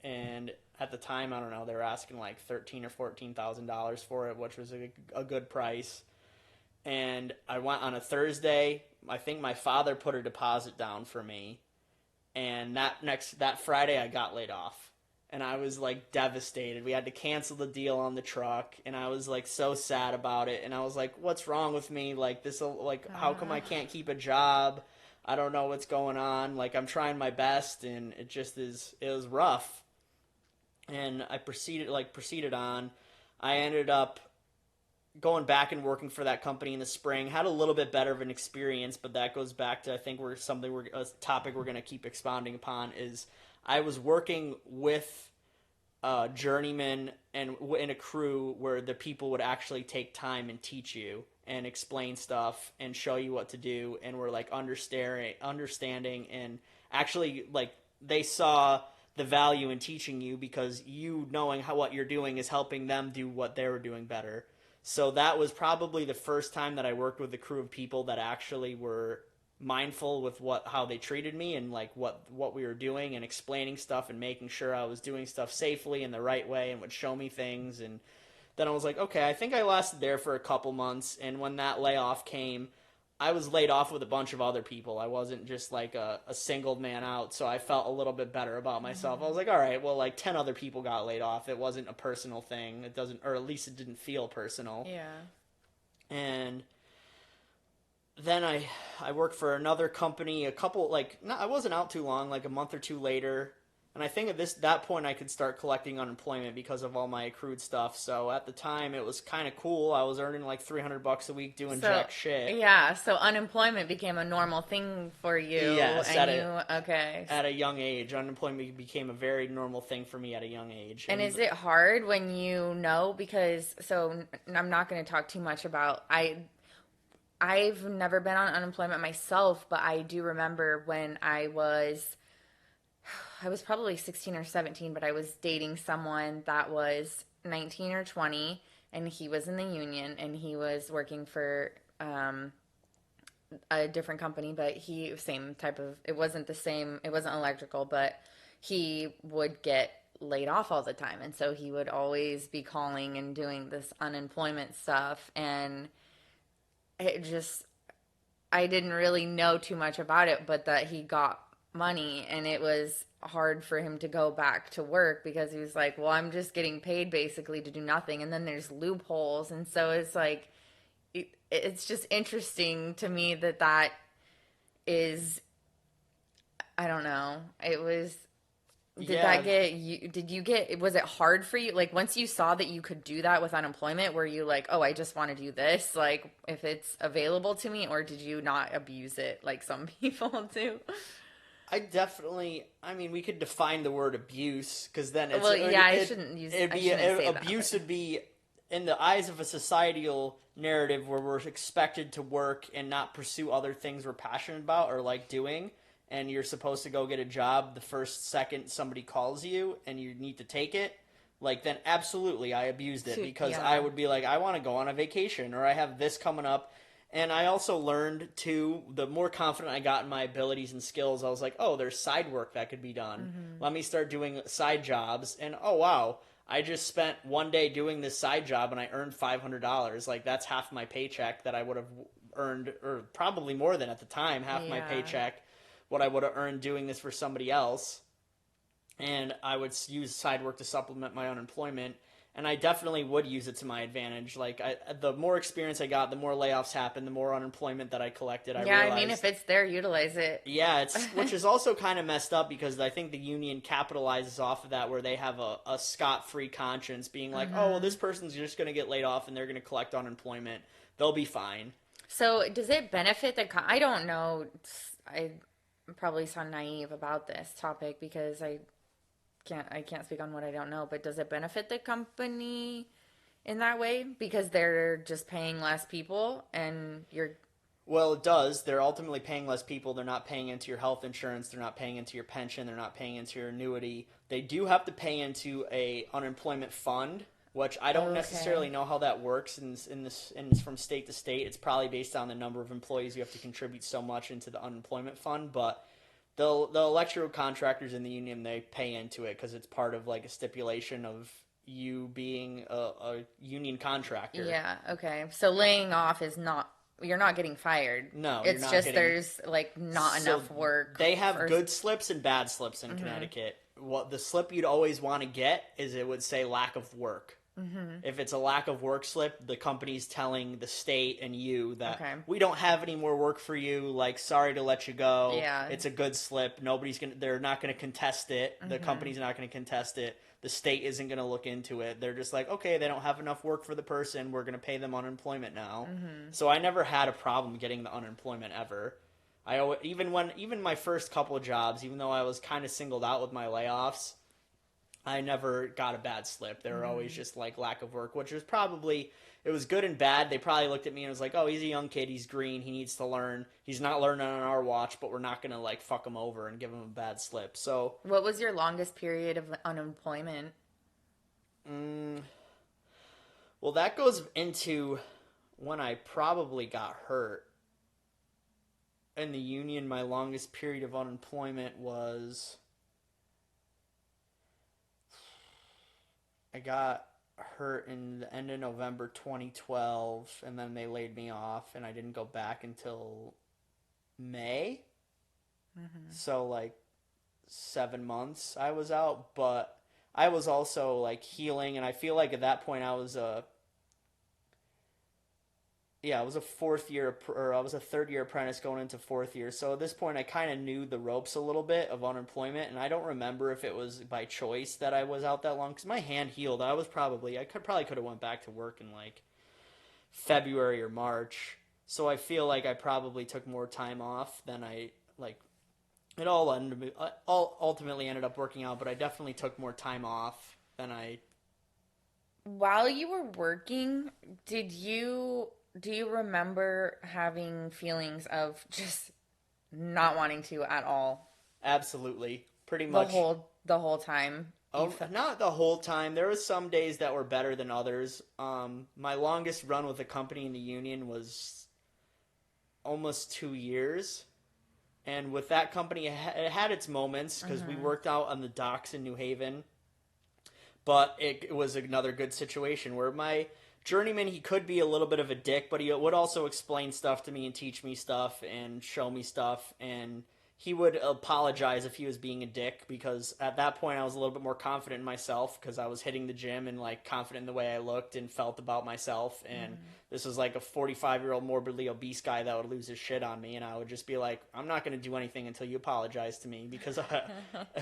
And at the time, I don't know, they were asking like $13,000 or $14,000 for it, which was a good price. And I went on a Thursday. I think my father put a deposit down for me. And that Friday, I got laid off. And I was like devastated. We had to cancel the deal on the truck, and I was like so sad about it. And I was like, "What's wrong with me? Like this, like how come I can't keep a job? I don't know what's going on. Like I'm trying my best, and it just is. It was rough." And I proceeded on. I ended up going back and working for that company in the spring. Had a little bit better of an experience, but that goes back to I think a topic we're going to keep expounding upon is. I was working with journeymen and in a crew where the people would actually take time and teach you and explain stuff and show you what to do, and were like understanding and actually like they saw the value in teaching you because you knowing what you're doing is helping them do what they were doing better. So that was probably the first time that I worked with a crew of people that actually were mindful with how they treated me and like what we were doing and explaining stuff and making sure I was doing stuff safely in the right way and would show me things. And then I was like, okay, I think I lasted there for a couple months. And when that layoff came, I was laid off with a bunch of other people. I wasn't just like a singled man out. So I felt a little bit better about myself. I was like, all right, well, like 10 other people got laid off. It wasn't a personal thing. It doesn't, or at least it didn't feel personal. Yeah. And then I worked for another company I wasn't out too long, like a month or two later. And I think at that point I could start collecting unemployment because of all my accrued stuff. So at the time it was kind of cool. I was earning like $300 a week doing jack shit. Yeah, so unemployment became a normal thing for you. Yes, okay. At a young age, unemployment became a very normal thing for me at a young age. And is it hard when you know? Because I'm not going to talk too much about I've never been on unemployment myself, but I do remember when I was probably 16 or 17, but I was dating someone that was 19 or 20, and he was in the union, and he was working for a different company, but it wasn't the same, it wasn't electrical, but he would get laid off all the time, and so he would always be calling and doing this unemployment stuff, and I didn't really know too much about it, but that he got money, and it was hard for him to go back to work because he was like, well, I'm just getting paid basically to do nothing, and then there's loopholes, and so it's like, it's just interesting to me that is, I don't know, it was... was it hard for you? Like, once you saw that you could do that with unemployment, were you like, oh, I just want to do this, like, if it's available to me, or did you not abuse it like some people do? We could define the word abuse, because then it's... Well, yeah, I shouldn't say abuse would be, in the eyes of a societal narrative where we're expected to work and not pursue other things we're passionate about or like doing, and you're supposed to go get a job the first second somebody calls you and you need to take it, like, then absolutely I abused it, because I would be like, I want to go on a vacation, or I have this coming up. And I also learned, too, the more confident I got in my abilities and skills, I was like, oh, there's side work that could be done. Mm-hmm. Let me start doing side jobs. And, oh, wow, I just spent one day doing this side job and I earned $500. Like, that's half my paycheck that I would have earned, or probably more than at the time, half my paycheck, what I would have earned doing this for somebody else. And I would use side work to supplement my unemployment. And I definitely would use it to my advantage. Like, the more experience I got, the more layoffs happened, the more unemployment that I collected. I realized, if it's there, utilize it. Yeah, which is also kind of messed up, because I think the union capitalizes off of that, where they have a scot-free conscience, being like, oh, well, this person's just going to get laid off and they're going to collect unemployment. They'll be fine. So does it benefit I don't know. I probably sound naive about this topic because I can't speak on what I don't know, but does it benefit the company in that way because they're just paying less people and you're Well, it does. They're ultimately paying less people. They're not paying into your health insurance. They're not paying into your pension. They're not paying into your annuity. They do have to pay into a unemployment fund, which I don't Okay. necessarily know how that works in from state to state. It's probably based on the number of employees you have to contribute so much into the unemployment fund. But the electrical contractors in the union, they pay into it because it's part of like a stipulation of you being a union contractor. Yeah, okay. So laying off is not, you're not getting fired. No, you're It's not just getting. there's like not So enough work they have for. good slips and bad slips in Connecticut. What the slip you'd always want to get is it would say lack of work. If it's a lack of work slip, the company's telling the state and you that Okay. we don't have any more work for you. Like, sorry to let you go. Yeah. It's a good slip. They're not gonna contest it. The company's not gonna contest it. The state isn't gonna look into it. They're just like, okay, they don't have enough work for the person. We're gonna pay them unemployment now. So I never had a problem getting the unemployment ever. Even my first couple of jobs, even though I was kind of singled out with my layoffs, I never got a bad slip. They were always just like lack of work, which was probably, it was good and bad. They probably looked at me and was like, oh, he's a young kid. He's green. He needs to learn. He's not learning on our watch, but we're not going to like fuck him over and give him a bad slip. So, What was your longest period of unemployment? well, that goes into when I probably got hurt. In the union, my longest period of unemployment was I got hurt in the end of November 2012, and then they laid me off, and I didn't go back until May. So, like, 7 months I was out, but I was also, like, healing, and I feel like at that point I was I was a I was a third year apprentice going into fourth year. So at this point, I kind of knew the ropes a little bit of unemployment, and I don't remember if it was by choice that I was out that long because my hand healed. I could have went back to work in like February or March. So I feel like I probably took more time off than I like. All ultimately ended up working out, but I definitely took more time off than I. While you were working, do you remember having feelings of just not wanting to at all Absolutely, pretty the much. whole time? Oh, not the whole time. There was some days that were better than others. My longest run with a company in the union was almost 2 years, and with that company, it had its moments because we worked out on the docks in New Haven. But it was another good situation where my journeyman, he could be a little bit of a dick, but he would also explain stuff to me and teach me stuff and show me stuff, and he would apologize if he was being a dick because at that point I was a little bit more confident in myself because I was hitting the gym and like confident in the way I looked and felt about myself. And this was like a 45-year-old morbidly obese guy that would lose his shit on me, and I would just be like, I'm not going to do anything until you apologize to me because I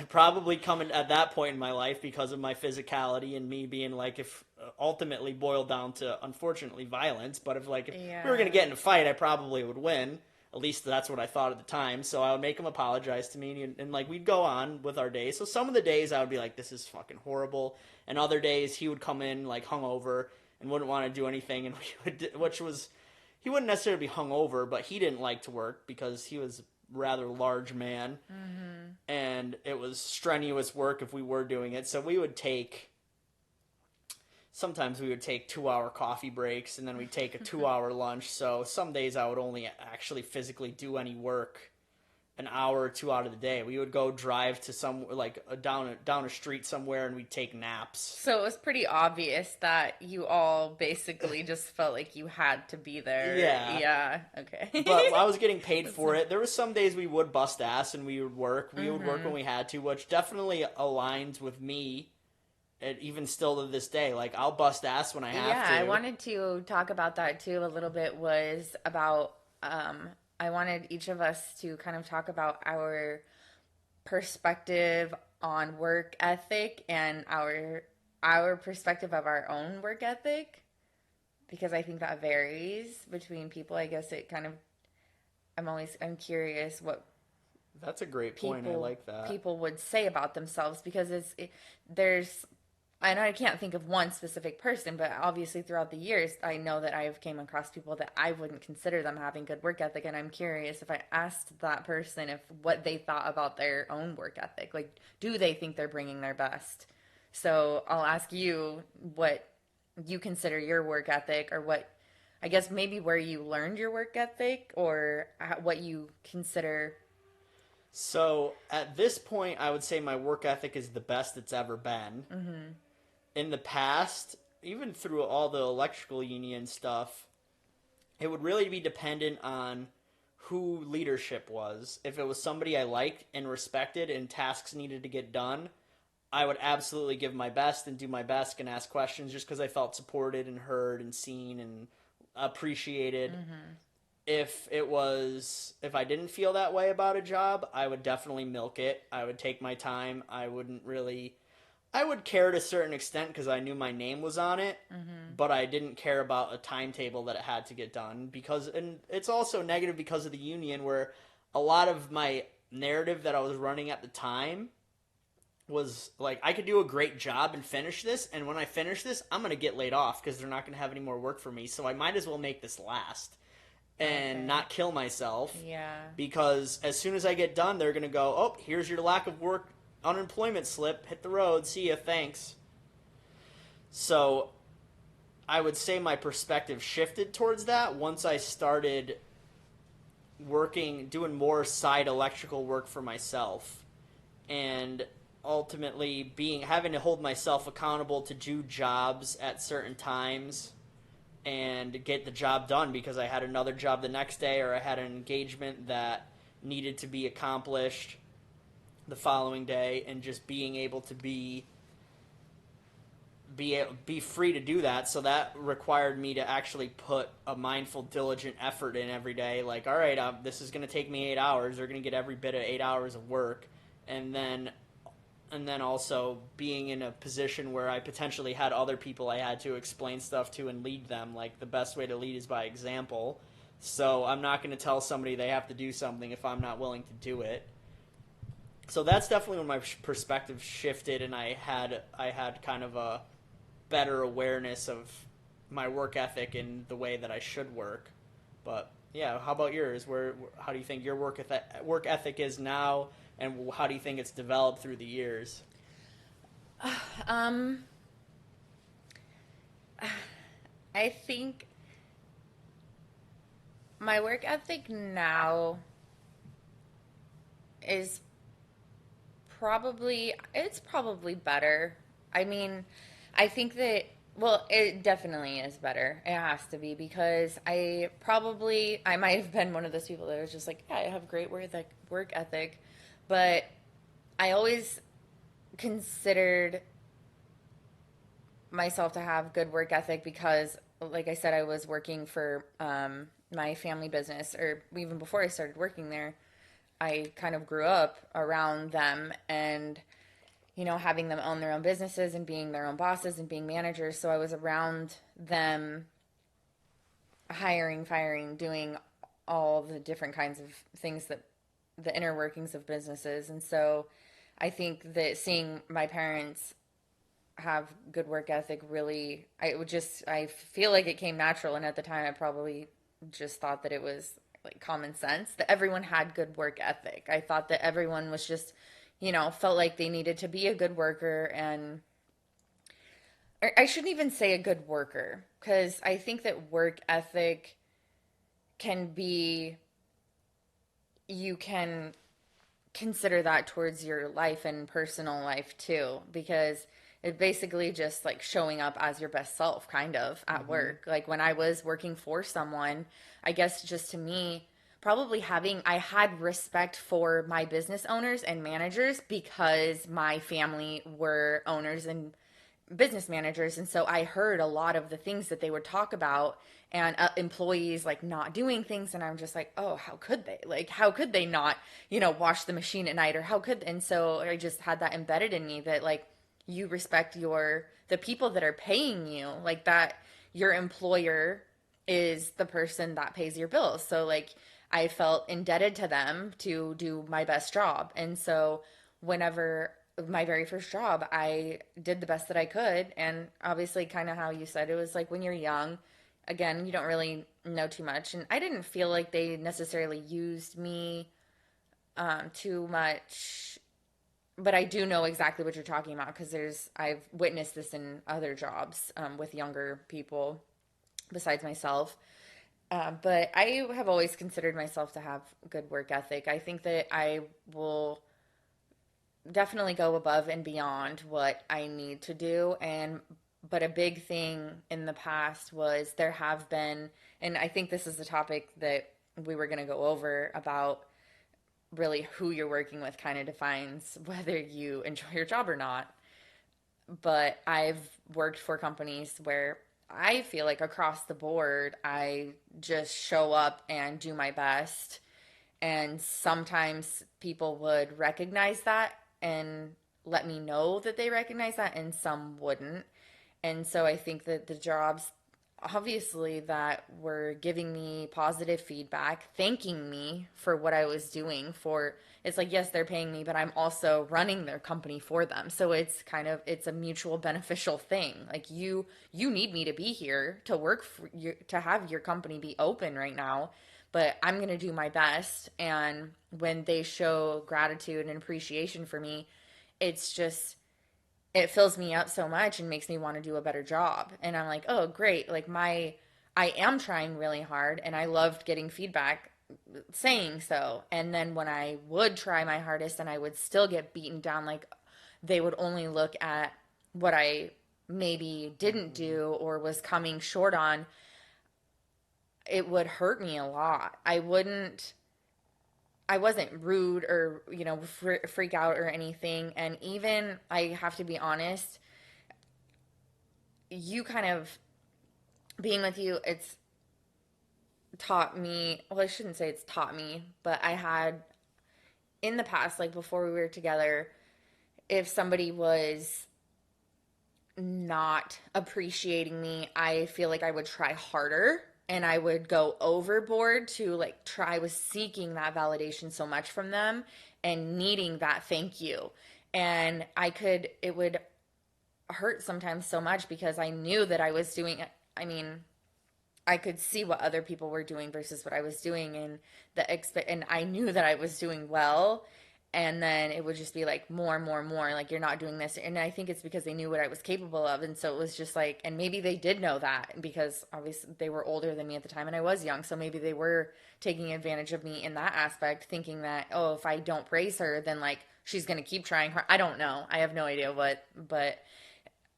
probably coming at that point in my life because of my physicality and me being like, if ultimately boiled down to unfortunately violence, but if like if we were going to get in a fight, I probably would win. At least that's what I thought at the time. So I would make him apologize to me, and like we'd go on with our days. So some of the days I would be like, "This is fucking horrible," and other days he would come in like hungover and wouldn't want to do anything, and he wouldn't necessarily be hungover, but he didn't like to work because he was a rather large man, and it was strenuous work if we were doing it. So sometimes we would take 2 hour coffee breaks and then we'd take a 2 hour lunch. So some days I would only actually physically do any work an hour or two out of the day. We would go drive to down a street somewhere and we'd take naps. So it was pretty obvious that you all basically just felt like you had to be there. Yeah. Yeah. Okay. But I was getting paid for it. There was some days we would bust ass and we would work. We would work when we had to, which definitely aligns with me. And even still to this day, like I'll bust ass when I have to. Yeah, I wanted to talk about that too a little bit. Was about I wanted each of us to kind of talk about our perspective on work ethic and our perspective of our own work ethic, because I think that varies between people. I guess it kind of I'm curious what That's a great point. I like that. people would say about themselves, because there's and I can't think of one specific person, but obviously throughout the years, I know that I've came across people that I wouldn't consider them having good work ethic, and I'm curious if I asked that person if what they thought about their own work ethic, like do they think they're bringing their best? So I'll ask you what you consider your work ethic, or what, I guess maybe where you learned your work ethic, or what you consider. So at this point, I would say my work ethic is the best it's ever been. Mm-hmm. In the past, even through all the electrical union stuff, it would really be dependent on who leadership was. If it was somebody I liked and respected and tasks needed to get done, I would absolutely give my best and do my best and ask questions just because I felt supported and heard and seen and appreciated. Mm-hmm. If I didn't feel that way about a job, I would definitely milk it. I would take my time. I would care to a certain extent because I knew my name was on it, Mm-hmm. but I didn't care about a timetable that it had to get done and it's also negative because of the union, where a lot of my narrative that I was running at the time was like, I could do a great job and finish this, and when I finish this, I'm going to get laid off because they're not going to have any more work for me, so I might as well make this last and Okay. not kill myself. Yeah. Because as soon as I get done, they're going to go, oh, here's your lack of work unemployment slip, hit the road, see ya, thanks. So I would say my perspective shifted towards that once I started doing more side electrical work for myself, and ultimately having to hold myself accountable to do jobs at certain times and get the job done because I had another job the next day, or I had an engagement that needed to be accomplished the following day, and just being able to be free to do that. So that required me to actually put a mindful, diligent effort in every day. Like, all right, this is going to take me 8 hours. They're going to get every bit of 8 hours of work, and then also being in a position where I potentially had other people I had to explain stuff to and lead them. Like, the best way to lead is by example. So I'm not going to tell somebody they have to do something if I'm not willing to do it. So that's definitely when my perspective shifted, and I had kind of a better awareness of my work ethic and the way that I should work. But yeah, how about yours? How do you think your work ethic is now, and how do you think it's developed through the years? Um, I think my work ethic now is it's probably better. I mean, I think that, well, it definitely is better. It has to be, because I might have been one of those people that was just like, yeah, I have great work ethic, but I always considered myself to have good work ethic because, like I said, I was working for my family business, or even before I started working there, I kind of grew up around them, and having them own their own businesses and being their own bosses and being managers. So I was around them hiring, firing, doing all the different kinds of things, that the inner workings of businesses. And so I think that seeing my parents have good work ethic, really, I feel like it came natural. And at the time, I probably just thought that it was like common sense that everyone had good work ethic. I thought that everyone was just, felt like they needed to be a good worker. And or I shouldn't even say a good worker, because I think that work ethic can be, you can consider that towards your life and personal life too, because it basically just like showing up as your best self kind of at work. Like when I was working for someone, I guess just to me, I had respect for my business owners and managers because my family were owners and business managers. And so I heard a lot of the things that they would talk about, and employees like not doing things. And I'm just like, oh, how could they? Like, how could they not, wash the machine at night, or how could? And so I just had that embedded in me that like, you respect the people that are paying you, like that your employer is the person that pays your bills. So like, I felt indebted to them to do my best job. And so whenever my very first job, I did the best that I could. And obviously, kind of how you said, it was like when you're young, again, you don't really know too much. And I didn't feel like they necessarily used me too much, but I do know exactly what you're talking about because I've witnessed this in other jobs with younger people besides myself. But I have always considered myself to have good work ethic. I think that I will definitely go above and beyond what I need to do. And but a big thing in the past was there have been, and I think this is the topic that we were going to go over about really who you're working with kind of defines whether you enjoy your job or not. But I've worked for companies where I feel like across the board, I just show up and do my best. And sometimes people would recognize that and let me know that they recognize that, and some wouldn't. And so I think that the jobs, obviously, that were giving me positive feedback, thanking me for what I was doing for, it's like, yes, they're paying me, but I'm also running their company for them. So it's kind of, it's a mutual beneficial thing. Like you need me to be here to work for you, to have your company be open right now, but I'm going to do my best. And when they show gratitude and appreciation for me, it's just, it fills me up so much and makes me want to do a better job. And I'm like, oh, great. Like I am trying really hard and I loved getting feedback saying so. And then when I would try my hardest and I would still get beaten down, like they would only look at what I maybe didn't do or was coming short on, it would hurt me a lot. I wasn't rude or, freak out or anything. And even, I have to be honest, you kind of, being with you, it's taught me, well, I shouldn't say it's taught me, but I had in the past, like before we were together, if somebody was not appreciating me, I feel like I would try harder and I would go overboard to like try, I was seeking that validation so much from them and needing that thank you. And it would hurt sometimes so much because I knew that I was doing, I mean, I could see what other people were doing versus what I was doing, and and I knew that I was doing well, and then it would just be like more and more and more like you're not doing this. And I think it's because they knew what I was capable of, and so it was just like, and maybe they did know that because obviously they were older than me at the time and I was young, so maybe they were taking advantage of me in that aspect, thinking that, oh, if I don't praise her, then like she's going to keep trying hard. I don't know, I have no idea what, but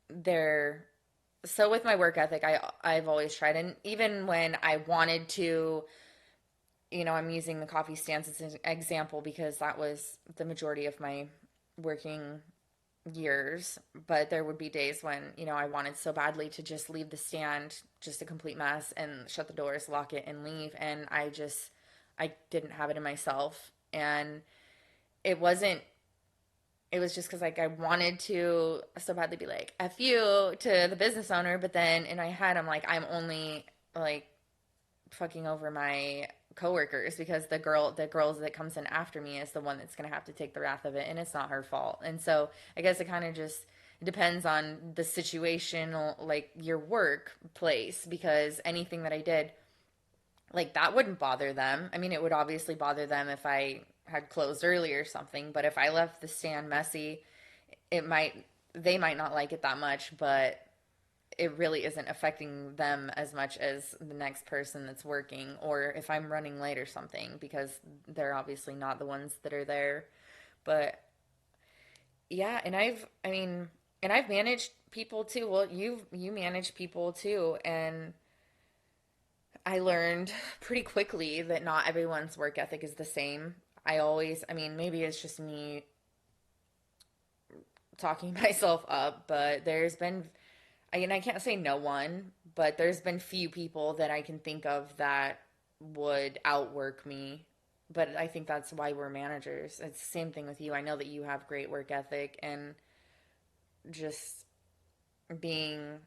they're, so with my work ethic, I've always tried, and even when I wanted to, I'm using the coffee stands as an example because that was the majority of my working years. But there would be days when, I wanted so badly to just leave the stand, just a complete mess, and shut the doors, lock it, and leave. And I didn't have it in myself. And it wasn't, it was just because like I wanted to so badly be like F you to the business owner, but then in my head I'm like, I'm only like fucking over my coworkers because the girls that comes in after me is the one that's gonna have to take the wrath of it, and it's not her fault. And so I guess it kind of just depends on the situation, like your workplace, because anything that I did, like that wouldn't bother them. I mean, it would obviously bother them if I had closed early or something, but if I left the stand messy, it might they might not like it that much, but it really isn't affecting them as much as the next person that's working, or if I'm running late or something, because they're obviously not the ones that are there. But yeah, and I've managed people too. Well, you manage people too, and I learned pretty quickly that not everyone's work ethic is the same. Maybe it's just me talking myself up, but I can't say no one, but there's been few people that I can think of that would outwork me. But I think that's why we're managers. It's the same thing with you. I know that you have great work ethic, and just being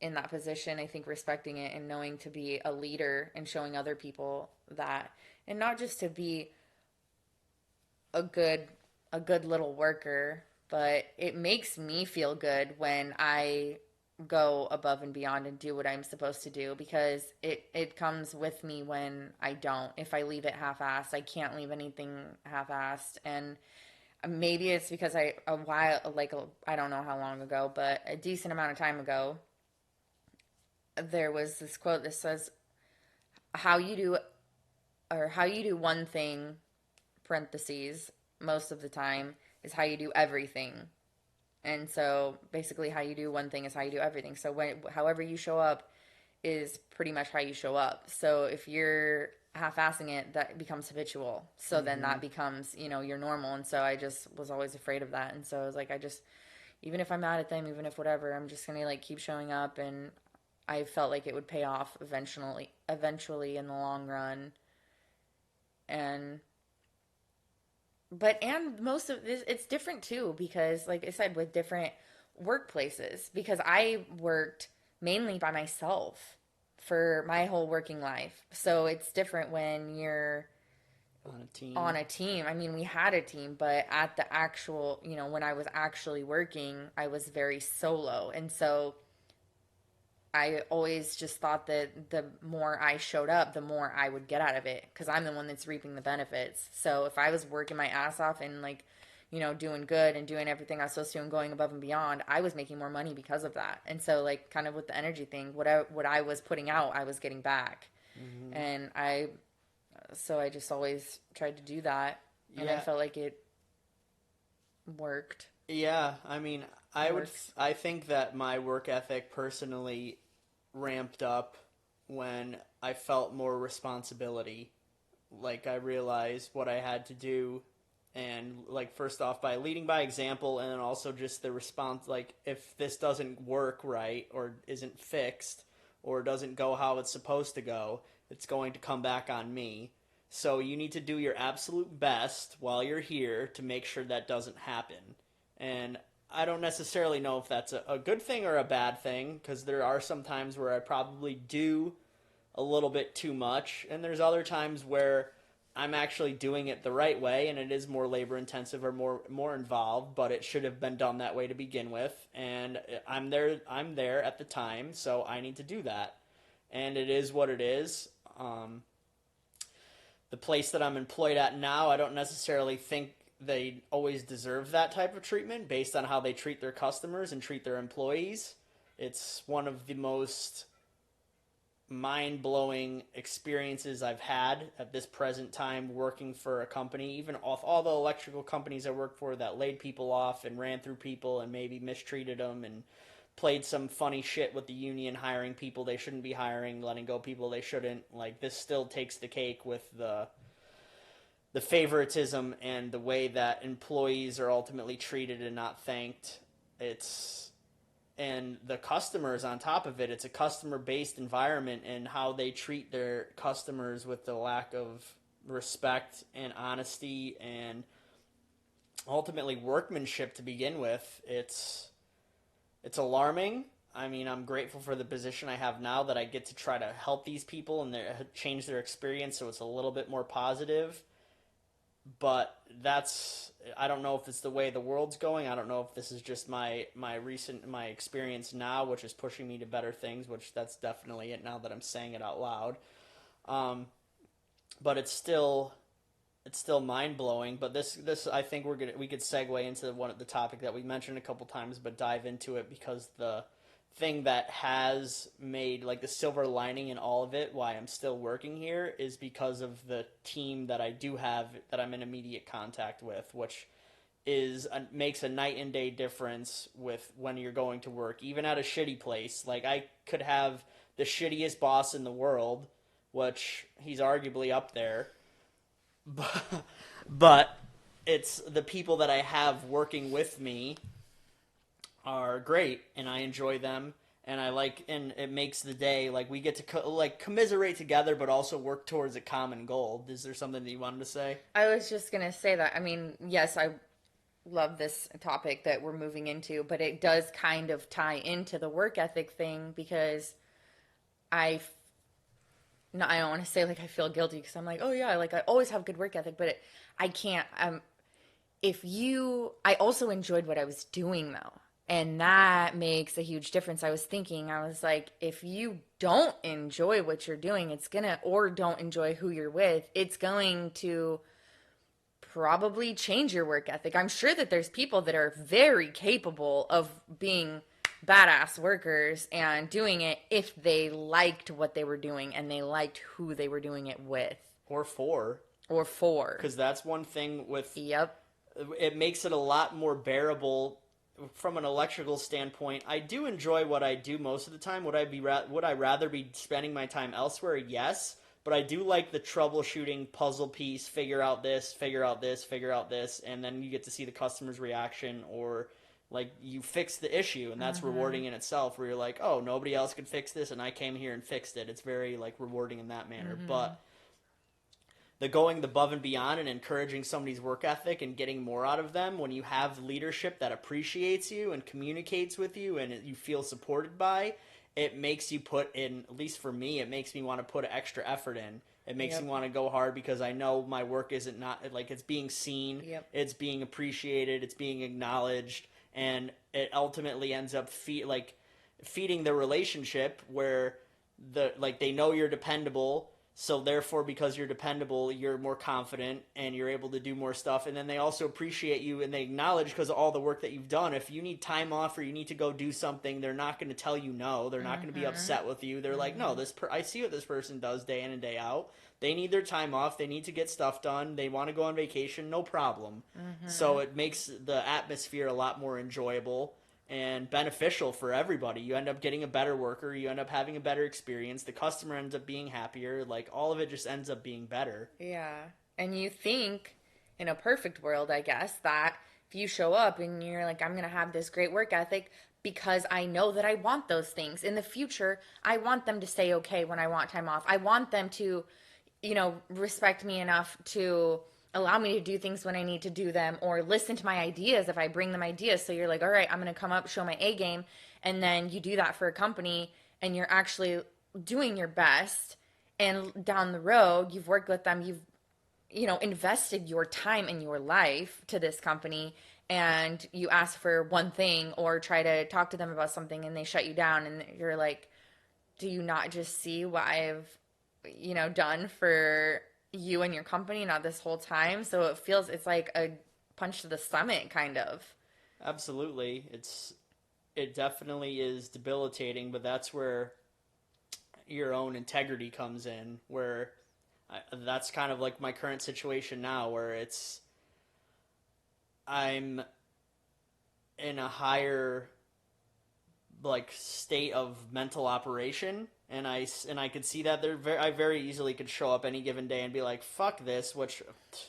in that position, I think respecting it and knowing to be a leader and showing other people that, and not just to be a good little worker, but it makes me feel good when I go above and beyond and do what I'm supposed to do, because it comes with me when I don't. If I leave it half-assed, I can't leave anything half-assed. And maybe it's because I don't know how long ago, but a decent amount of time ago, there was this quote that says, how you do one thing, parentheses, most of the time, is how you do everything. And so basically how you do one thing is how you do everything. So however you show up is pretty much how you show up. So if you're half-assing it, that becomes habitual. So then that becomes, your normal. And so I just was always afraid of that. And so I was like, even if I'm mad at them, even if whatever, I'm just going to keep showing up. And I felt like it would pay off eventually in the long run. And most of this, it's different too, because like I said, with different workplaces, because I worked mainly by myself for my whole working life. So it's different when you're on a team. I mean, we had a team, but at the actual, when I was actually working, I was very solo. And so I always just thought that the more I showed up, the more I would get out of it, because I'm the one that's reaping the benefits. So if I was working my ass off and doing good and doing everything I was supposed to and going above and beyond, I was making more money because of that. And so kind of with the energy thing, what I was putting out, I was getting back. Mm-hmm. And I just always tried to do that. And I felt like it worked. Yeah. I mean, I think that my work ethic personally ramped up when I felt more responsibility. Like, I realized what I had to do, and first off, by leading by example, and then also just the response, if this doesn't work right, or isn't fixed, or doesn't go how it's supposed to go, it's going to come back on me. So you need to do your absolute best while you're here to make sure that doesn't happen. And I don't necessarily know if that's a good thing or a bad thing, because there are some times where I probably do a little bit too much, and there's other times where I'm actually doing it the right way, and it is more labor intensive or more involved, but it should have been done that way to begin with, and I'm there at the time, so I need to do that, and it is what it is. The place that I'm employed at now, I don't necessarily think they always deserve that type of treatment based on how they treat their customers and treat their employees. It's one of the most mind-blowing experiences I've had at this present time working for a company. Even off all the electrical companies I worked for that laid people off and ran through people and maybe mistreated them and played some funny shit with the union, hiring people they shouldn't be hiring, letting go people they shouldn't. This still takes the cake with the favoritism and the way that employees are ultimately treated and not thanked. And the customers on top of it, it's a customer-based environment, and how they treat their customers with the lack of respect and honesty and ultimately workmanship to begin with. It's alarming. I mean, I'm grateful for the position I have now, that I get to try to help these people and change their experience so it's a little bit more positive. But I don't know if it's the way the world's going. I don't know if this is just my experience now, which is pushing me to better things, which that's definitely it now that I'm saying it out loud. But it's still mind-blowing. But this I think we could segue into the topic that we mentioned a couple times, but dive into it, because the thing that has made the silver lining in all of it, why I'm still working here, is because of the team that I do have, that I'm in immediate contact with, which makes a night and day difference with when you're going to work, even at a shitty place. I could have the shittiest boss in the world, which he's arguably up there, but it's the people that I have working with me are great, and I enjoy them, and and it makes the day, we get to commiserate together, but also work towards a common goal. Is there something that you wanted to say? I was just going to say that. I mean, yes, I love this topic that we're moving into, but it does kind of tie into the work ethic thing, because I don't want to say I feel guilty, because I'm oh yeah, I always have good work ethic, but I can't. I also enjoyed what I was doing though. And that makes a huge difference. I was thinking, I was like, if you don't enjoy what you're doing, or don't enjoy who you're with, it's going to probably change your work ethic. I'm sure that there's people that are very capable of being badass workers and doing it if they liked what they were doing and they liked who they were doing it with. Or for. Because that's one thing with... Yep. It makes it a lot more bearable from an electrical standpoint. I do enjoy what I do most of the time. Would I rather be spending my time elsewhere? Yes. But I do like the troubleshooting puzzle piece, figure out this, and then you get to see the customer's reaction, or like you fix the issue, and that's rewarding in itself, where you're like, oh, nobody else could fix this, and I came here and fixed it. It's very like rewarding in that manner. But the going above and beyond and encouraging somebody's work ethic and getting more out of them when you have leadership that appreciates you and communicates with you and you feel supported by, it makes you put in, at least for me, it makes me want to put extra effort in. It makes me want to go hard because I know my work isn't not like it's being seen, it's being appreciated, it's being acknowledged, and it ultimately ends up feeding the relationship where they know you're dependable. So therefore, because you're dependable, you're more confident and you're able to do more stuff. And then they also appreciate you and they acknowledge, because of all the work that you've done. If you need time off or you need to go do something, they're not going to tell you no. They're not going to be upset with you. They're like, no, I see what this person does day in and day out. They need their time off. They need to get stuff done. They want to go on vacation. No problem. So it makes the atmosphere a lot more enjoyable and beneficial for everybody. You end up getting a better worker. You end up having a better experience. The customer ends up being happier. Like, all of it just ends up being better. Yeah. And you think, in a perfect world, I guess, that if you show up and you're like, I'm going to have this great work ethic because I know that I want those things. In the future, I want them to say okay when I want time off. I want them to, respect me enough to allow me to do things when I need to do them, or listen to my ideas if I bring them ideas. So you're like, all right, I'm going to come up, show my A game. And then you do that for a company and you're actually doing your best. And down the road, you've worked with them, you've, invested your time and your life to this company, and you ask for one thing or try to talk to them about something and they shut you down. And you're like, do you not just see what I've, done for you and your company not this whole time? So it's like a punch to the stomach, kind of. Absolutely. It definitely is debilitating, but that's where your own integrity comes in, where that's kind of like my current situation now, where I'm in a higher state of mental operation, and I could see that I very easily could show up any given day and be like, fuck this, which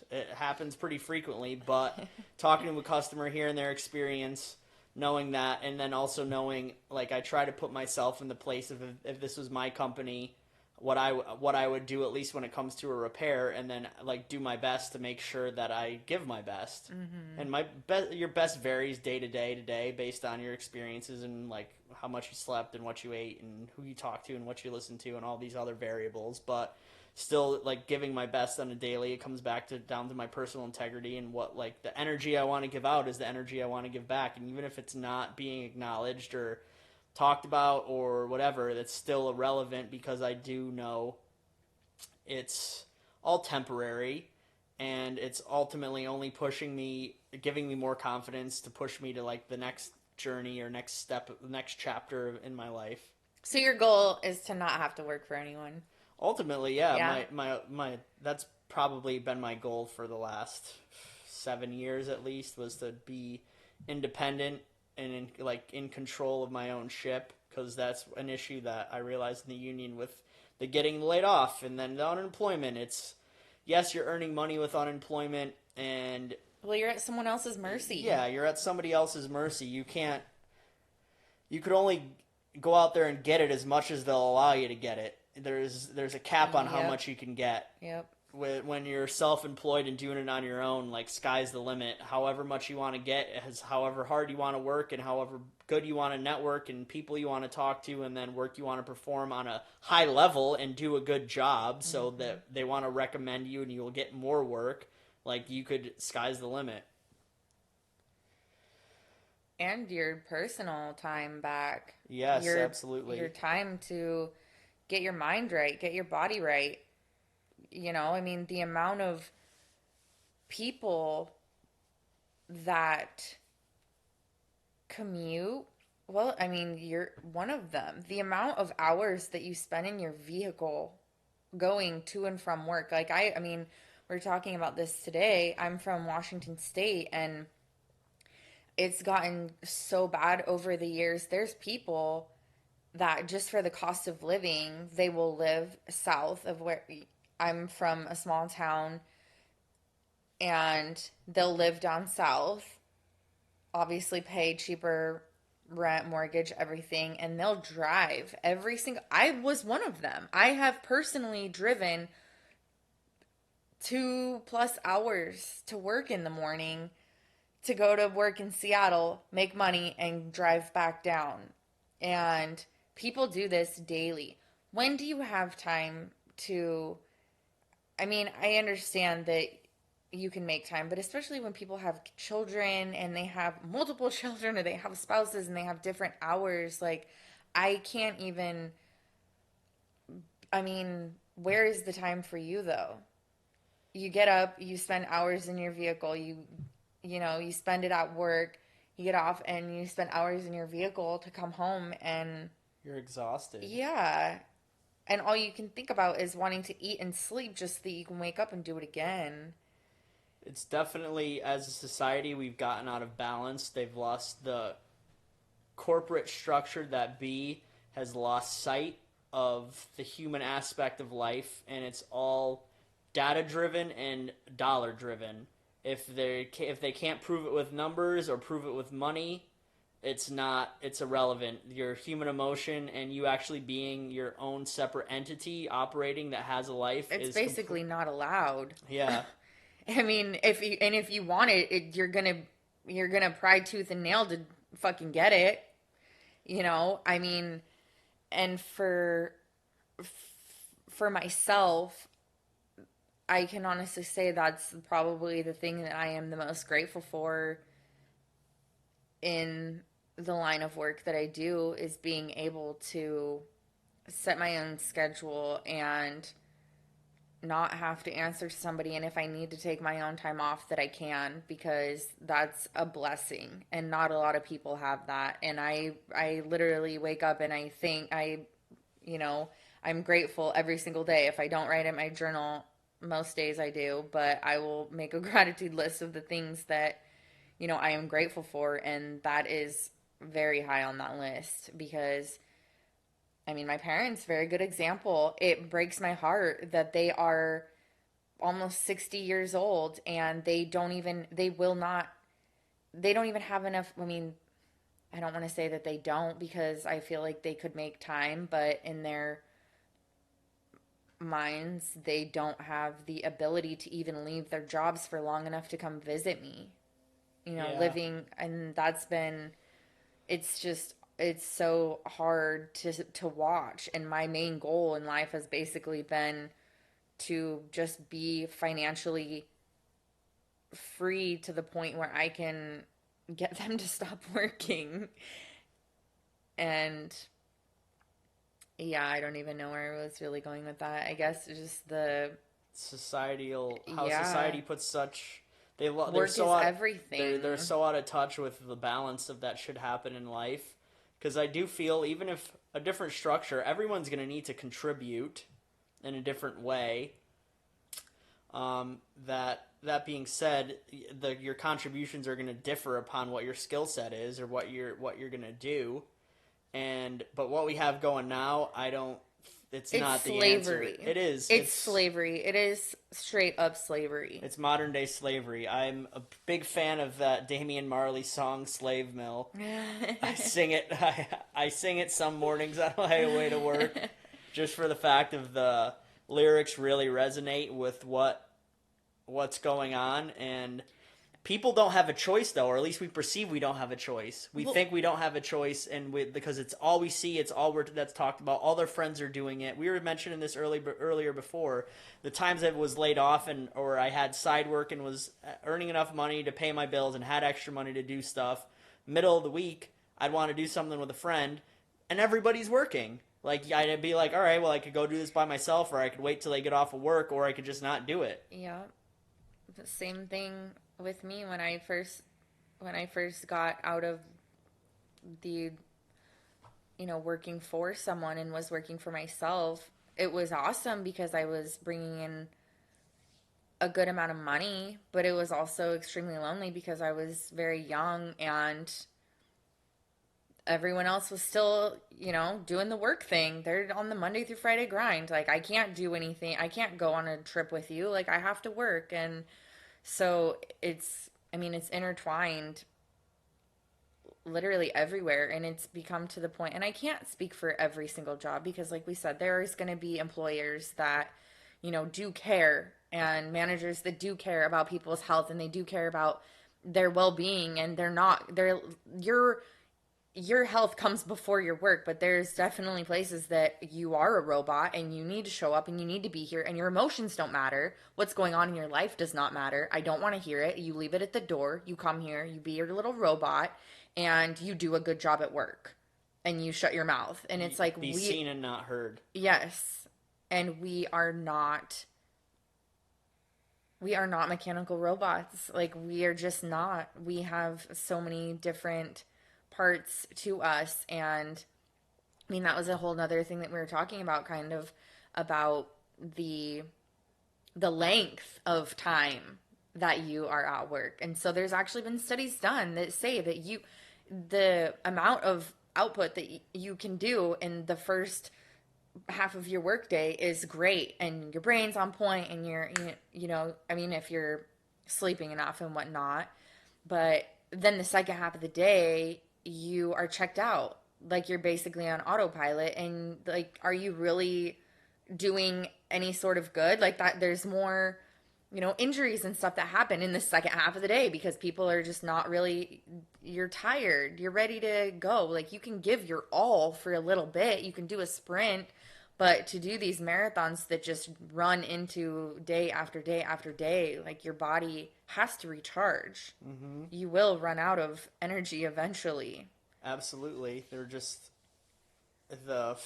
it happens pretty frequently, but talking to a customer, hearing their experience, knowing that, and then also knowing, I try to put myself in the place of if this was my company, what I would do, at least when it comes to a repair, and then do my best to make sure that I give my best. And your best varies day to day based on your experiences and how much you slept and what you ate and who you talk to and what you listen to and all these other variables. But still, giving my best on a daily, it comes down to my personal integrity, and what the energy I want to give out is the energy I want to give back. And even if it's not being acknowledged or talked about or whatever, that's still irrelevant, because I do know it's all temporary, and it's ultimately only giving me more confidence to push me to the next journey or next step, next chapter in my life. So your goal is to not have to work for anyone? Ultimately, yeah. My that's probably been my goal for the last 7 years at least, was to be independent and in control of my own ship, because that's an issue that I realized in the union with the getting laid off and then the unemployment. It's, yes, you're earning money with unemployment, and you're at someone else's mercy. Yeah, you're at somebody else's mercy. You could only go out there and get it as much as they'll allow you to get it. There's a cap on how much you can get. Yep. When you're self-employed and doing it on your own, sky's the limit. However much you want to get, however hard you want to work, and however good you want to network, and people you want to talk to, and then work you want to perform on a high level and do a good job, so that they want to recommend you and you will get more work. Sky's the limit. and your personal time back. Yes, Your absolutely. your time to get your mind right, get your body right. I mean, the amount of people that commute, well, I mean, you're one of them. The amount of hours that you spend in your vehicle going to and from work. Like I mean, we're talking about this today. I'm from Washington State, and it's gotten so bad over the years. There's people that just for the cost of living, they will live south of where I'm from, a small town, and they'll live down south, obviously pay cheaper rent, mortgage, everything, and they'll drive every single. I was one of them. I have personally driven 2+ hours to work in the morning to go to work in Seattle, make money, and drive back down. And people do this daily. When do you have time to? I mean, I understand that you can make time, but especially when people have children and they have multiple children or they have spouses and they have different hours, like I can't even. I mean, where is the time for you though? You get up, you spend hours in your vehicle, you spend it at work, you get off and you spend hours in your vehicle to come home, and You're exhausted. yeah. And all you can think about is wanting to eat and sleep just so that you can wake up and do it again. It's definitely, as a society, we've gotten out of balance. They've lost the corporate structure that has lost sight of the human aspect of life, and it's all data driven and dollar driven. If they can't prove it with numbers or prove it with money, it's irrelevant. Your human emotion and you actually being your own separate entity operating that has a life It's is basically not allowed. Yeah. I mean, if you want it, you're gonna pry tooth and nail to fucking get it. I mean, and for myself, I can honestly say that's probably the thing that I am the most grateful for in the line of work that I do, is being able to set my own schedule and not have to answer to somebody, and if I need to take my own time off, that I can, because that's a blessing and not a lot of people have that. And I literally wake up and I think I'm grateful every single day. If I don't write in my journal, most days I do, but I will make a gratitude list of the things that I am grateful for, and that is very high on that list. Because I mean, my parents, very good example. It breaks my heart that they are almost 60 years old and they don't even have enough. I mean, I don't want to say that they don't, because I feel like they could make time, but in their minds, they don't have the ability to even leave their jobs for long enough to come visit me. Yeah. Living, and it's so hard to watch. And my main goal in life has basically been to just be financially free to the point where I can get them to stop working. And yeah, I don't even know where I was really going with that. I guess it's just how society puts such work they're is so out, everything. They're so out of touch with the balance of that should happen in life. Because I do feel, even if a different structure, everyone's going to need to contribute in a different way. That being said, your contributions are going to differ upon what your skill set is or what you're going to do. But what we have going now, it's not slavery. The answer. It is. It's slavery. It is straight up slavery. It's modern day slavery. I'm a big fan of that Damian Marley song, Slave Mill. I sing it. I sing it some mornings on my way to work, just for the fact of the lyrics really resonate with what's going on. And people don't have a choice, though, or at least we perceive we don't have a choice. We think we don't have a choice, and because it's all we see, it's all that's talked about. All their friends are doing it. We were mentioning this earlier before. The times I was laid off or I had side work and was earning enough money to pay my bills and had extra money to do stuff, middle of the week, I'd want to do something with a friend, and everybody's working. Like, I'd be like, all right, well, I could go do this by myself, or I could wait till they get off of work, or I could just not do it. Yeah. The same thing with me when I first got out of the, working for someone and was working for myself. It was awesome because I was bringing in a good amount of money, but it was also extremely lonely because I was very young and everyone else was still, doing the work thing. They're on the Monday through Friday grind. Like, I can't do anything. I can't go on a trip with you. Like, I have to work. And so it's intertwined literally everywhere. And it's become to the point, and I can't speak for every single job because, like we said, there's going to be employers that, do care, and managers that do care about people's health and they do care about their well-being, and your health comes before your work, but there's definitely places that you are a robot and you need to show up and you need to be here and your emotions don't matter. What's going on in your life does not matter. I don't want to hear it. You leave it at the door. You come here, you be your little robot, and you do a good job at work and you shut your mouth. And it's like, be seen and not heard. Yes. And we are not mechanical robots. Like, we are just not. We have so many different parts to us, and that was a whole nother thing that we were talking about, kind of about the length of time that you are at work. And so there's actually been studies done that say that the amount of output that you can do in the first half of your workday is great, and your brain's on point, and if you're sleeping enough and whatnot. But then the second half of the day, you are checked out. Like, you're basically on autopilot, and like, are you really doing any sort of good? Like, that there's more, injuries and stuff that happen in the second half of the day because people are just not really, you're tired, you're ready to go. Like, you can give your all for a little bit, you can do a sprint, but to do these marathons that just run into day after day after day, like, your body has to recharge. Mm-hmm. You will run out of energy eventually. Absolutely. They're just the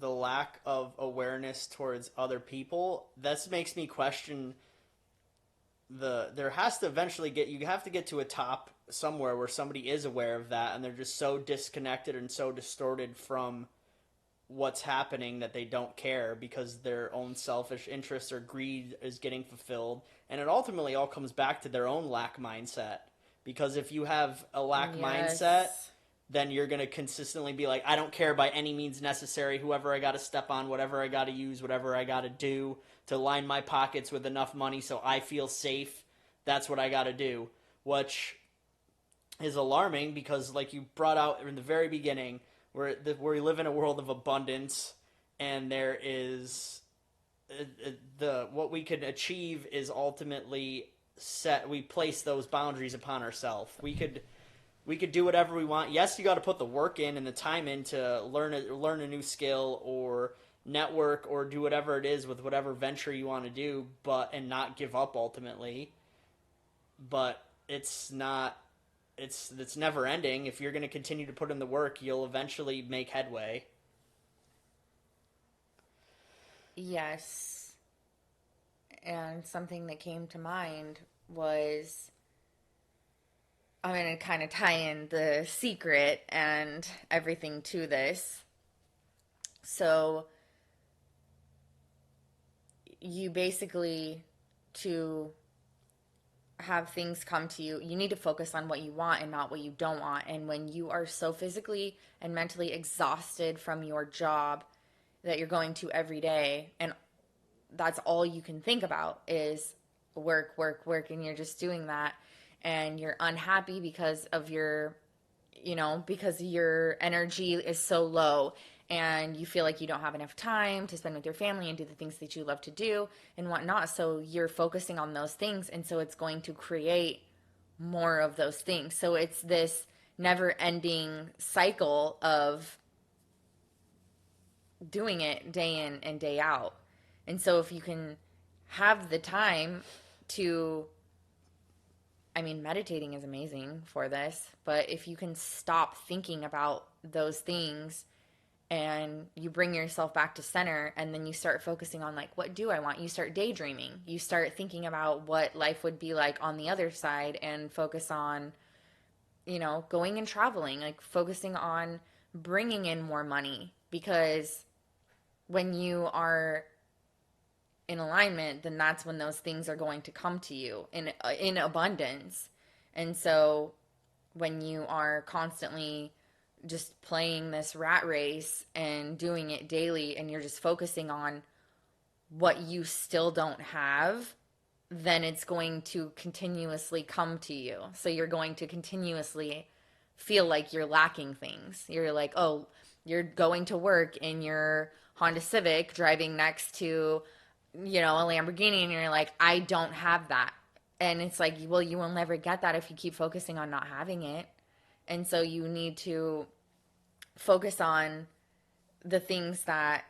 lack of awareness towards other people. That makes me question there has to eventually you have to get to a top somewhere where somebody is aware of that, and they're just so disconnected and so distorted from what's happening that they don't care because their own selfish interests or greed is getting fulfilled. And it ultimately all comes back to their own lack mindset. Because if you have a lack mindset, then you're going to consistently be like, I don't care by any means necessary, whoever I got to step on, whatever I got to use, whatever I got to do to line my pockets with enough money so I feel safe. That's what I got to do, which is alarming because, like you brought out in the very beginning, where we live in a world of abundance, and there is what we can achieve is ultimately set. We place those boundaries upon ourselves. We could do whatever we want. Yes, you got to put the work in and the time in to learn a new skill or network or do whatever it is with whatever venture you want to do, and not give up ultimately. But it's not. It's never ending. If you're going to continue to put in the work, you'll eventually make headway. Yes. And something that came to mind was, I'm going to kind of tie in The Secret and everything to this. So, you basically, to have things come to you, you need to focus on what you want and not what you don't want. And when you are so physically and mentally exhausted from your job that you're going to every day, and that's all you can think about is work, work, work, and you're just doing that, and you're unhappy because of because your energy is so low, and you feel like you don't have enough time to spend with your family and do the things that you love to do and whatnot. So you're focusing on those things, and so it's going to create more of those things. So it's this never-ending cycle of doing it day in and day out. And so if you can have the time to I mean, meditating is amazing for this, but if you can stop thinking about those things and you bring yourself back to center and then you start focusing on like, what do I want? You start daydreaming. You start thinking about what life would be like on the other side and focus on, going and traveling, like focusing on bringing in more money, because when you are in alignment, then that's when those things are going to come to you in abundance. And so when you are constantly just playing this rat race and doing it daily and you're just focusing on what you still don't have, then it's going to continuously come to you. So you're going to continuously feel like you're lacking things. You're like, oh, you're going to work in your Honda Civic driving next to a Lamborghini, and you're like, I don't have that. And it's like, well, you will never get that if you keep focusing on not having it. And so you need to focus on the things that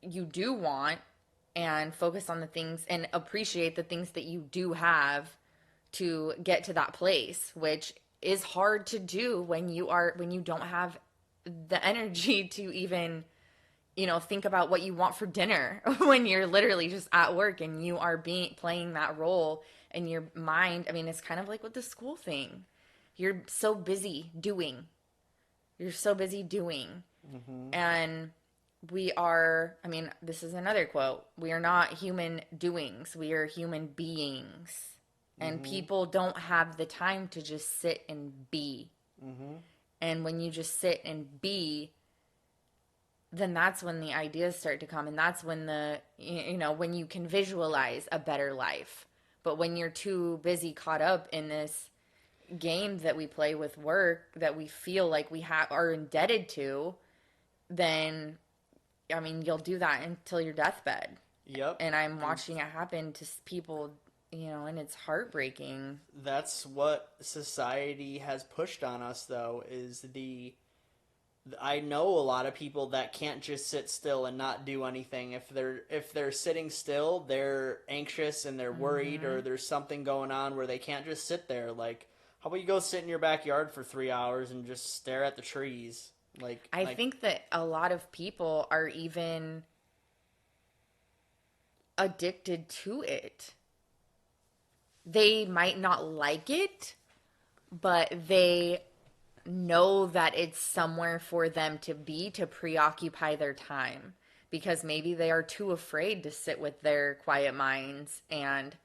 you do want and focus on the things and appreciate the things that you do have to get to that place, which is hard to do when you don't have the energy to even think about what you want for dinner when you're literally just at work and you are playing that role in your mind. I mean, it's kind of like with the school thing. You're so busy doing. Mm-hmm. And this is another quote. We are not human doings. We are human beings. And mm-hmm. people don't have the time to just sit and be. Mm-hmm. And when you just sit and be, then that's when the ideas start to come, and that's when when you can visualize a better life. But when you're too busy caught up in this game that we play with work that we feel like we are indebted to, then you'll do that until your deathbed. Yep. And I'm watching it happen to people, and it's heartbreaking. That's what society has pushed on us, though, is I know a lot of people that can't just sit still and not do anything. If they're sitting still, they're anxious and they're worried, mm-hmm. or there's something going on where they can't just sit there. Like, how about you go sit in your backyard for 3 hours and just stare at the trees? I think that a lot of people are even addicted to it. They might not like it, but they know that it's somewhere for them to be, to preoccupy their time, because maybe they are too afraid to sit with their quiet minds and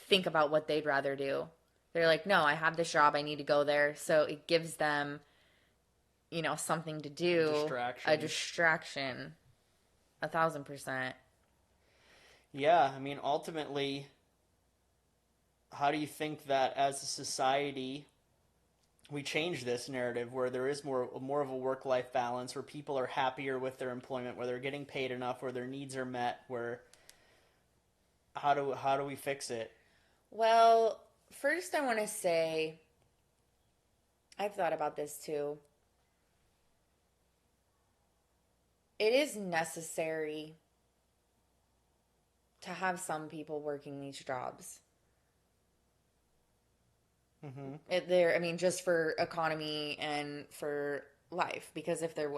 think about what they'd rather do. They're like, no, I have this job, I need to go there. So it gives them, something to do. A distraction. 1,000%. Yeah, ultimately, how do you think that as a society we change this narrative where there is more of a work-life balance, where people are happier with their employment, where they're getting paid enough, where their needs are met, how do we fix it? Well, first I want to say, I've thought about this too. It is necessary to have some people working these jobs. Mm-hmm. Just for economy and for life. Because if there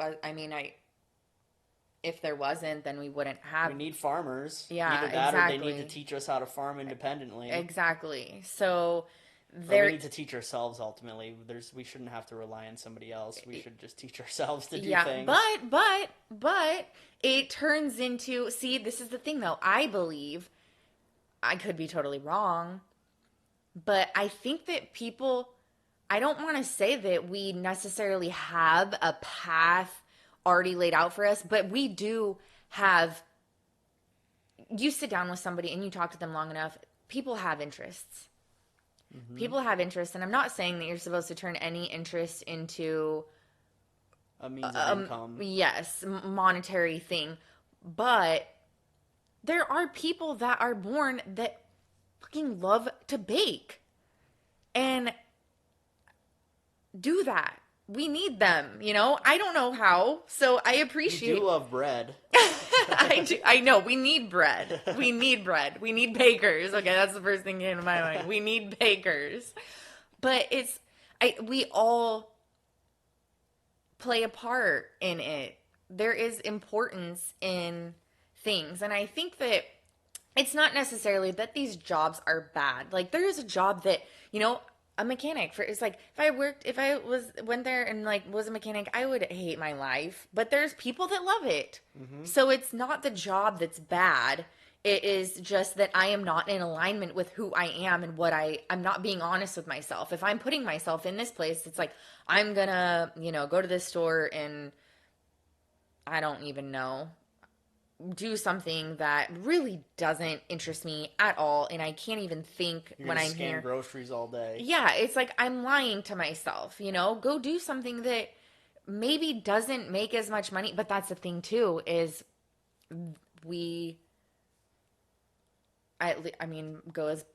wasn't, then we wouldn't have. We need farmers. Yeah, either that exactly. Or they need to teach us how to farm independently. Exactly. So we need to teach ourselves. Ultimately, we shouldn't have to rely on somebody else. We should just teach ourselves to do things. But it turns into. See, this is the thing, though. I believe, I could be totally wrong, but I think that people, I don't want to say that we necessarily have a path already laid out for us, but we do have, you sit down with somebody and you talk to them long enough, people have interests. Mm-hmm. People have interests, and I'm not saying that you're supposed to turn any interest into a means of income. Yes, monetary thing. But there are people that are born that fucking love to bake and do that. We need them, I don't know how, so I appreciate. You do love bread. I know. We need bread. We need bread. We need bakers. Okay, that's the first thing that came to my mind. We need bakers. But we all play a part in it. There is importance in things. And I think that it's not necessarily that these jobs are bad. Like, there is a job that, a mechanic for, it's like, if I went there and like was a mechanic, I would hate my life. But there's people that love it. Mm-hmm. So it's not the job that's bad. It is just that I am not in alignment with who I am and I'm not being honest with myself. If I'm putting myself in this place, it's like, I'm gonna, go to this store and I don't even know, do something that really doesn't interest me at all, and I can't even think when I'm scan here. Groceries all day. Yeah, it's like I'm lying to myself. Go do something that maybe doesn't make as much money, but that's the thing too. Is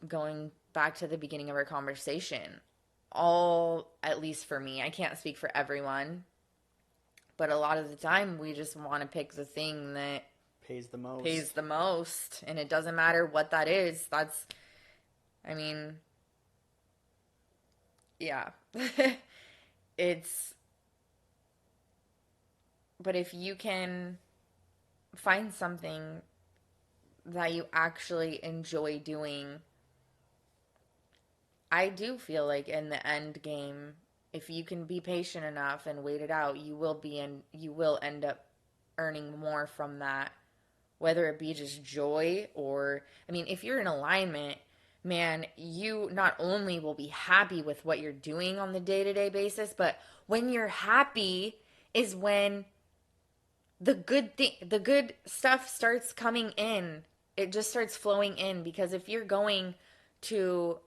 going back to the beginning of our conversation. At least for me, I can't speak for everyone, but a lot of the time we just want to pick the thing that pays the most, and it doesn't matter what that is. Yeah. But if you can find something that you actually enjoy doing, I do feel like in the end game, if you can be patient enough and wait it out, you will end up earning more from that. Whether it be just joy or, if you're in alignment, man, you not only will be happy with what you're doing on the day-to-day basis, but when you're happy is when the good stuff starts coming in. It just starts flowing in, because if you're going to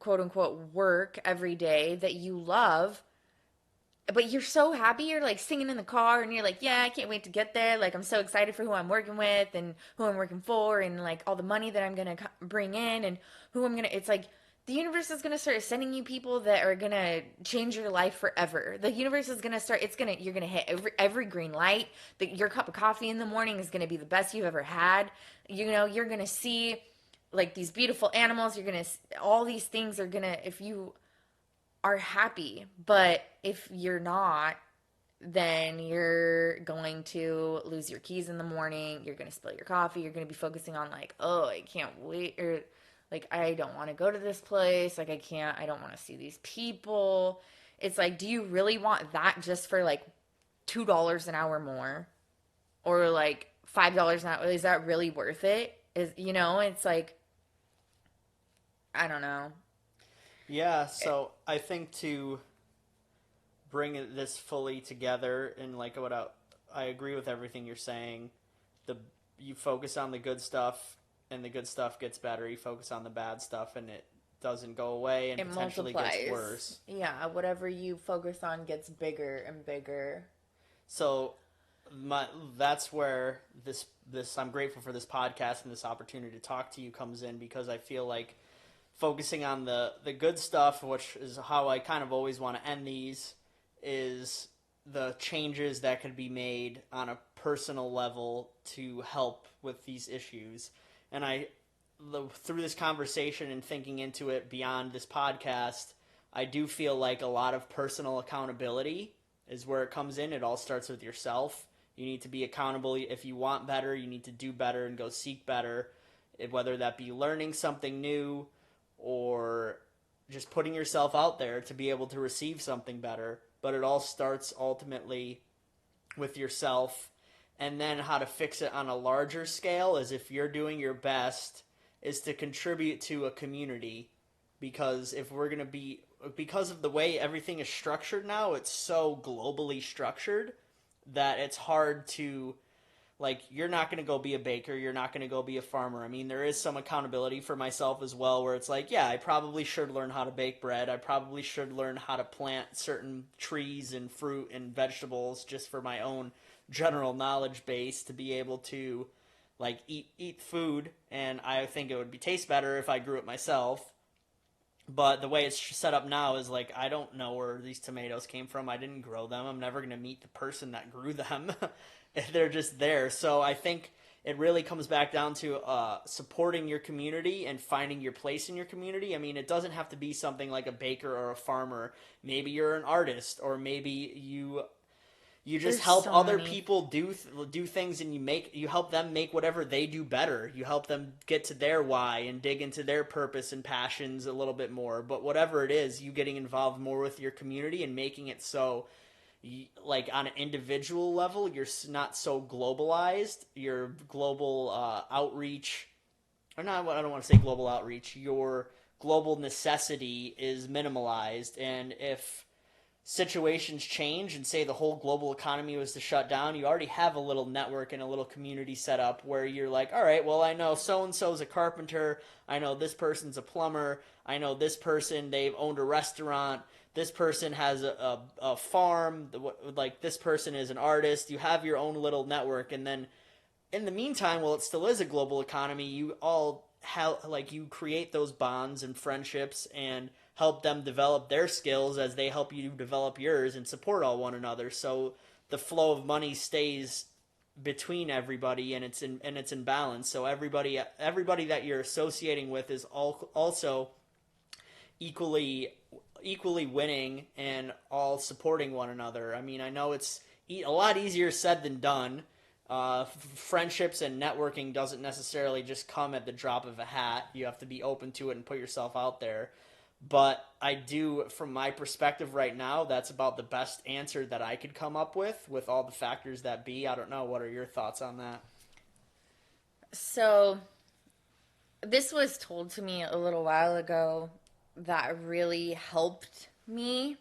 quote unquote work every day that you love, but you're so happy, you're like singing in the car and you're like, yeah, I can't wait to get there. Like, I'm so excited for who I'm working with and who I'm working for and like all the money that I'm going to bring in and it's like the universe is going to start sending you people that are going to change your life forever. The universe is going to start, you're going to hit every green light. Your cup of coffee in the morning is going to be the best you've ever had. You're going to see like these beautiful animals. All these things are going to, if you are happy. But if you're not, then you're going to lose your keys in the morning. You're going to spill your coffee. You're going to be focusing on like, oh, I can't wait. Or like, I don't want to go to this place. Like, I don't want to see these people. It's like, do you really want that just for like $2 an hour more? Or like $5 an hour? Is that really worth it? It's like, I don't know. Yeah, so I think to bring this fully together and like I agree with everything you're saying. You focus on the good stuff and the good stuff gets better. You focus on the bad stuff and it doesn't go away and it potentially multiplies. Gets worse. Yeah, whatever you focus on gets bigger and bigger. So that's where this I'm grateful for this podcast and this opportunity to talk to you comes in, because I feel like focusing on the good stuff, which is how I kind of always want to end these, is the changes that could be made on a personal level to help with these issues. And through this conversation and thinking into it beyond this podcast, I do feel like a lot of personal accountability is where it comes in. It all starts with yourself. You need to be accountable. If you want better, you need to do better and go seek better, whether that be learning something new or just putting yourself out there to be able to receive something better. But it all starts ultimately with yourself. And then how to fix it on a larger scale is, if you're doing your best, is to contribute to a community. Because because of the way everything is structured now, it's so globally structured that it's hard to, like, you're not going to go be a baker. You're not going to go be a farmer. There is some accountability for myself as well, where it's like, yeah, I probably should learn how to bake bread. I probably should learn how to plant certain trees and fruit and vegetables just for my own general knowledge base to be able to, like, eat food. And I think it would taste better if I grew it myself. But the way it's set up now is like, I don't know where these tomatoes came from. I didn't grow them. I'm never going to meet the person that grew them. they're just there. So I think it really comes back down to supporting your community and finding your place in your community. I mean, it doesn't have to be something like a baker or a farmer. Maybe you're an artist, or maybe you just There's help so other many. people do things, and you help them make whatever they do better. You help them get to their why and dig into their purpose and passions a little bit more. But whatever it is, you getting involved more with your community and making it so, like, on an individual level, you're not so globalized. Your global outreach, or not, I don't want to say global outreach, your global necessity is minimalized. And if situations change and say the whole global economy was to shut down, you already have a little network and a little community set up where you're like, all right, well, I know so and so's a carpenter, I know this person's a plumber, I know this person, they've owned a restaurant, this person has a farm, like this person is an artist. You have your own little network, and then in the meantime, while it still is a global economy, you all like you create those bonds and friendships and help them develop their skills as they help you develop yours, and support all one another. So the flow of money stays between everybody, and it's in balance. So everybody that you're associating with is also equally winning and all supporting one another. I mean, I know it's a lot easier said than done. Friendships and networking doesn't necessarily just come at the drop of a hat. You have to be open to it and put yourself out there. But I do, from my perspective right now, that's about the best answer that I could come up with all the factors that be. I don't know. What are your thoughts on that? So, this was told to me a little while ago that really helped me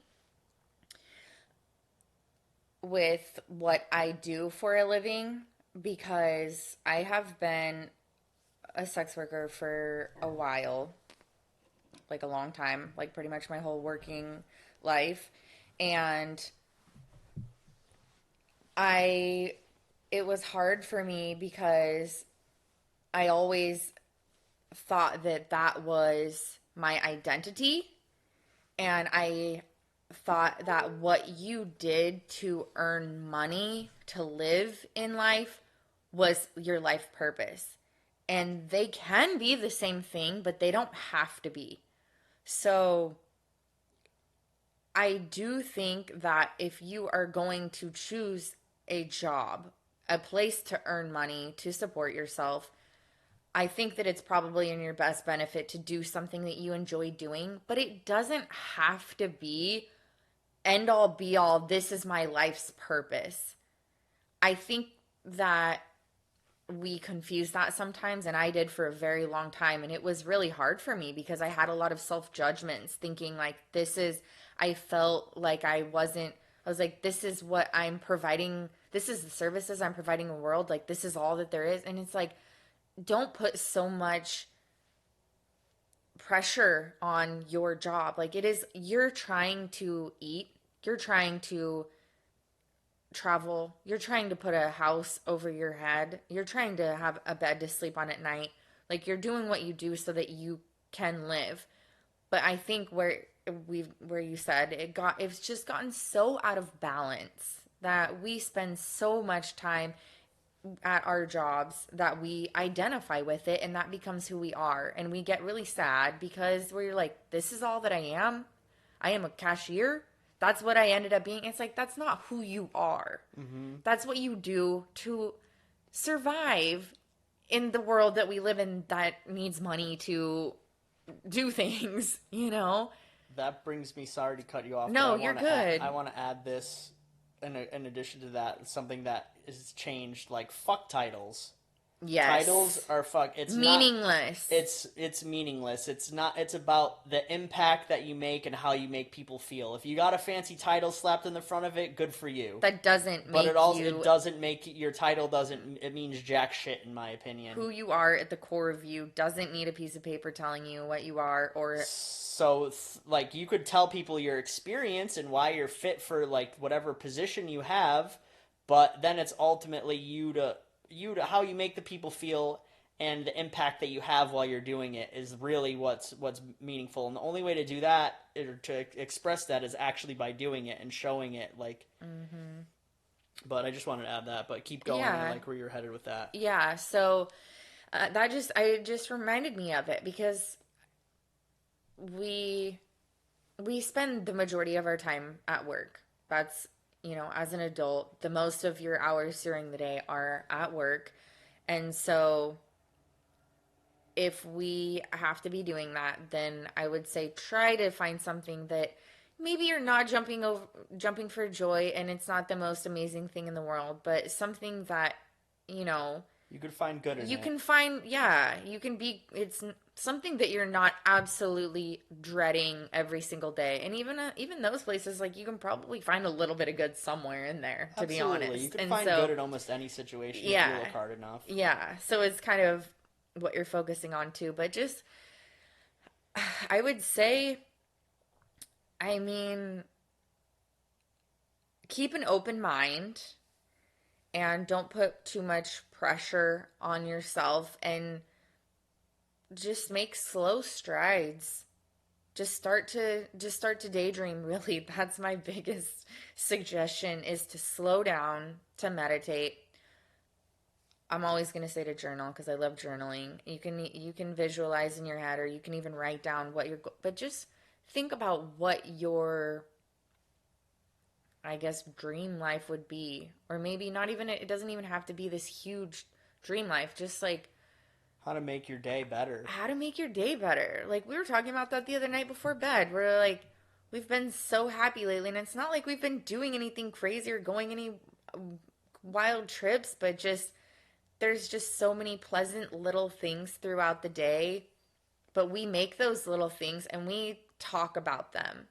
with what I do for a living, because I have been a sex worker for a while, like a long time, like pretty much my whole working life. And it was hard for me because I always thought that that was my identity. And I thought that what you did to earn money to live in life was your life purpose. And they can be the same thing, but they don't have to be. So I do think that if you are going to choose a job, a place to earn money, to support yourself, I think that it's probably in your best benefit to do something that you enjoy doing, but it doesn't have to be end all be all, this is my life's purpose. I think that we confuse that sometimes, and I did for a very long time, and it was really hard for me because I had a lot of self-judgments, thinking like I felt like I was like, this is what I'm providing, this is the services I'm providing the world, like this is all that there is. And it's like, don't put so much pressure on your job. Like, you're trying to eat, you're trying to travel, you're trying to put a house over your head, you're trying to have a bed to sleep on at night. Like, you're doing what you do so that you can live. But I think where you said it's just gotten so out of balance that we spend so much time at our jobs that we identify with it, and that becomes who we are. And we get really sad because we're like, this is all that I am. I am a cashier. That's what I ended up being. It's like, that's not who you are. Mm-hmm. That's what you do to survive in the world that we live in that needs money to do things, you know? That brings me, sorry to cut you off. No, but you're good. I want to add this in addition to that, something that is changed, like fuck titles. Yes. Titles are fuck. It's meaningless. It's meaningless. It's not. It's about the impact that you make and how you make people feel. If you got a fancy title slapped in the front of it, good for you. That doesn't make it doesn't make your title doesn't. It means jack shit in my opinion. Who you are at the core of you doesn't need a piece of paper telling you what you are. Or so like, you could tell people your experience and why you're fit for like whatever position you have, but then it's ultimately you to how you make the people feel, and the impact that you have while you're doing it is really what's meaningful. And the only way to do that, or to express that, is actually by doing it and showing it. Like, But I just wanted to add that. But keep going. I Yeah. like where you're headed with that. Yeah. So it just reminded me of it because we we spend the majority of our time at work. That's, as an adult, the most of your hours during the day are at work. And so if we have to be doing that, then I would say try to find something that maybe you're not jumping for joy and it's not the most amazing thing in the world, but something that, you know, You could find good in you it. can find, yeah, you can be, it's something that you're not absolutely dreading every single day. And even those places, like, you can probably find a little bit of good somewhere in there, to be Absolutely. You honest. could And find so, good in almost any situation if you yeah, look hard enough. yeah. So it's kind of what you're focusing on too. But just, I would say, I mean, keep an open mind and don't put too much pressure on yourself and just make slow strides. Just start to daydream, really. That's my biggest suggestion, is to slow down, to meditate. I'm always going to say to journal because I love journaling. You can visualize in your head, or you can even write down but just think about what your, I guess, dream life would be. Or maybe not even, it doesn't even have to be this huge dream life. Just like How to make your day better. how to make your day better. Like, we were talking about that the other night before bed. We're like, we've been so happy lately, and it's not like we've been doing anything crazy or going any wild trips, but just there's just so many pleasant little things throughout the day. But we make those little things and we talk about them.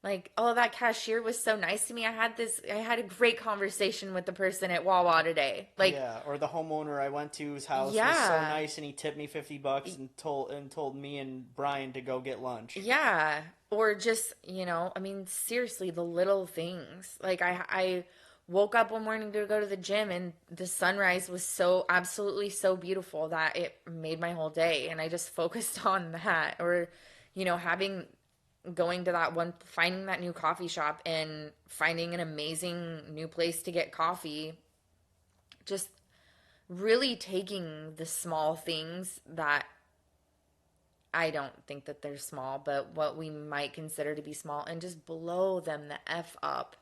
Like, oh, that cashier was so nice to me. I had a great conversation with the person at Wawa today. Like, Yeah, or the homeowner I went to, his house was so yeah, nice, and he tipped me $50 and told me and Brian to go get lunch. yeah. Or just, I mean, seriously, the little things. Like, I woke up one morning to go to the gym and the sunrise was so absolutely so beautiful that it made my whole day. And I just focused on that. Or, having going to that one, finding that new coffee shop and finding an amazing new place to get coffee. Just really taking the small things that I don't think that they're small, but what we might consider to be small, and just blow them the F up.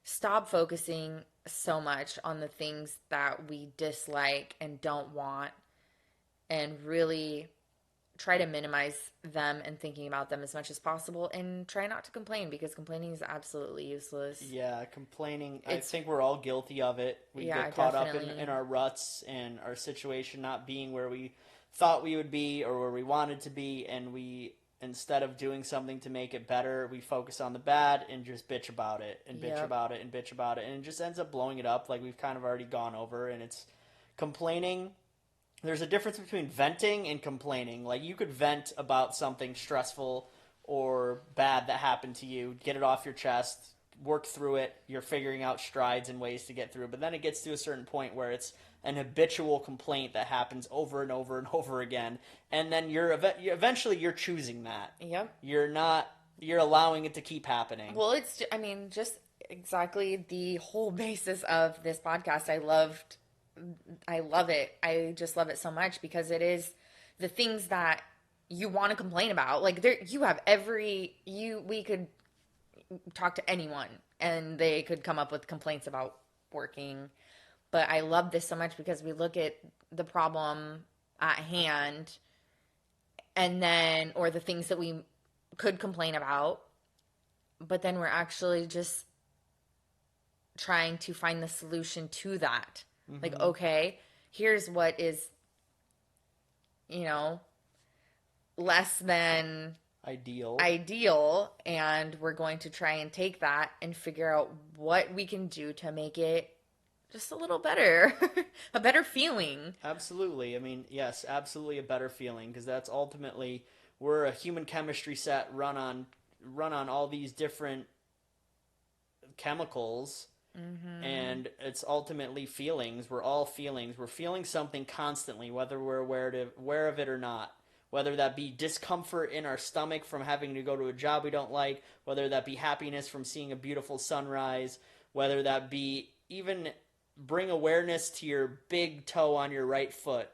Stop focusing so much on the things that we dislike and don't want, and really try to minimize them and thinking about them as much as possible, and try not to complain, because complaining is absolutely useless. Yeah, complaining. I It's, think we're all guilty of it. We yeah, get caught up definitely. in our ruts and our situation not being where we thought we would be or where we wanted to be, and we, instead of doing something to make it better, we focus on the bad and just bitch about it and bitch Yep. about it and bitch about it, and it just ends up blowing it up, like we've kind of already gone over. And it's complaining. There's a difference between venting and complaining. Like, you could vent about something stressful or bad that happened to you, get it off your chest, work through it. You're figuring out strides and ways to get through it. But then it gets to a certain point where it's an habitual complaint that happens over and over and over again, and then eventually you're choosing that. Yep. You're not. You're allowing it to keep happening. Well, I mean, just exactly the whole basis of this podcast. I love it. I just love it so much because it is the things that you want to complain about. Like, we could talk to anyone and they could come up with complaints about working. But I love this so much because we look at the problem at hand, and then, or the things that we could complain about, but then we're actually just trying to find the solution to that. Like, okay, here's what is, you know, less than Ideal. and we're going to try and take that and figure out what we can do to make it just a little better, a better feeling. Absolutely. I mean, yes, absolutely a better feeling, because that's ultimately, we're a human chemistry set run on all these different chemicals, and it's ultimately feelings. We're all feelings. We're feeling something constantly, whether we're aware of it or not. Whether that be discomfort in our stomach from having to go to a job we don't like, whether that be happiness from seeing a beautiful sunrise, whether that be even bring awareness to your big toe on your right foot.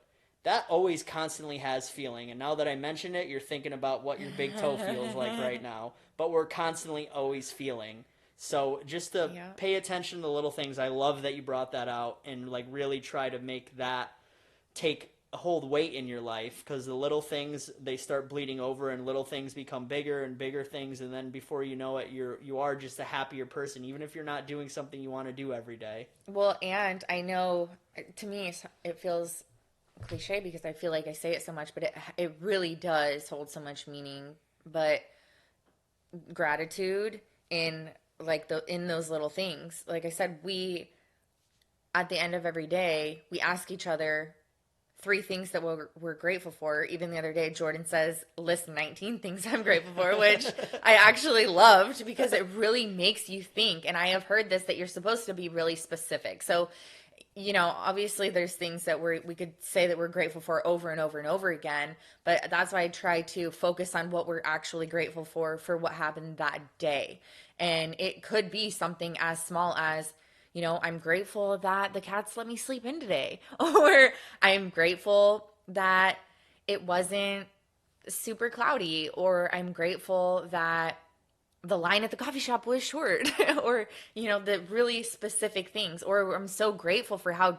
That always constantly has feeling. And now that I mention it, you're thinking about what your big toe feels like right now. But we're constantly always feeling. So just to pay attention to the little things. I love that you brought that out and like really try to make that take hold weight in your life, because the little things, they start bleeding over and little things become bigger and bigger things, and then before you know it, you are just a happier person, even if you're not doing something you want to do every day. Well, and I know, to me, it feels cliche because I feel like I say it so much, but it really does hold so much meaning. But gratitude in in those little things. Like I said, we at the end of every day, we ask each other 3 things that we're grateful for. Even the other day, Jordan says, list 19 things I'm grateful for, which I actually loved because it really makes you think. And I have heard this, that you're supposed to be really specific. So, obviously there's things that we could say that we're grateful for over and over and over again, but that's why I try to focus on what we're actually grateful for what happened that day. And it could be something as small as, I'm grateful that the cats let me sleep in today, or I'm grateful that it wasn't super cloudy, or I'm grateful that the line at the coffee shop was short, or, the really specific things. Or I'm so grateful for how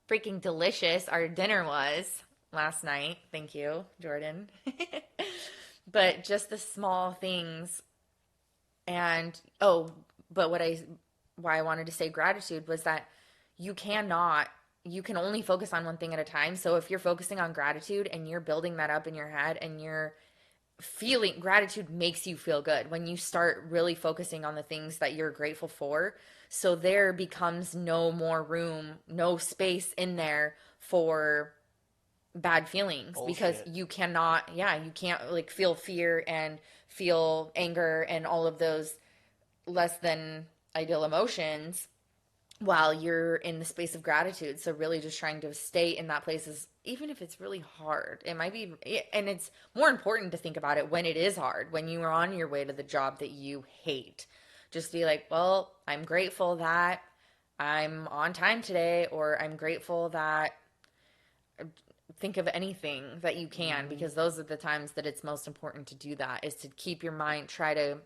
freaking delicious our dinner was last night. Thank you, Jordan. But just the small things. And, but why I wanted to say gratitude was that you can only focus on one thing at a time. So if you're focusing on gratitude and you're building that up in your head and you're feeling, gratitude makes you feel good when you start really focusing on the things that you're grateful for. So there becomes no more room, no space in there for bad feelings. Bullshit. Because you can't like feel fear and feel anger and all of those less than ideal emotions while you're in the space of gratitude. So really just trying to stay in that place is, even if it's really hard, it might be, and it's more important to think about it when it is hard, when you are on your way to the job that you hate. Just be like, well, I'm grateful that I'm on time today, or I'm grateful that, think of anything that you can, because those are the times that it's most important to do that, is to keep your mind, try to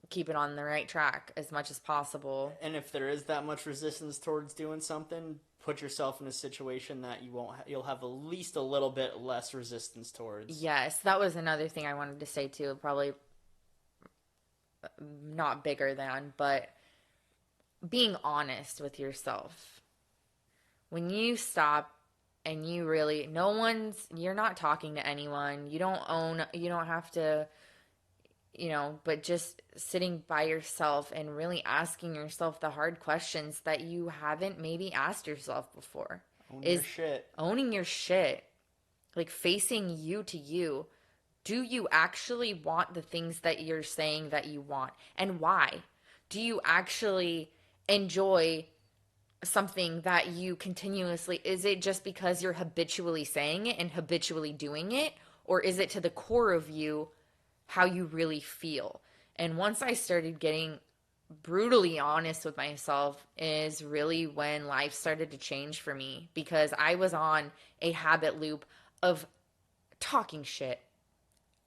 keep it on the right track as much as possible. And if there is that much resistance towards doing something, put yourself in a situation that you'll have at least a little bit less resistance towards. Yes, that was another thing I wanted to say too. Probably not bigger than, but being honest with yourself. When you stop and you really, you're not talking to anyone. You don't have to, but just sitting by yourself and really asking yourself the hard questions that you haven't maybe asked yourself before. Owning your shit. Like facing you to you. Do you actually want the things that you're saying that you want? And why? Do you actually enjoy something that you continuously, is it just because you're habitually saying it and habitually doing it? Or is it to the core of you how you really feel? And once I started getting brutally honest with myself is really when life started to change for me, because I was on a habit loop of talking shit.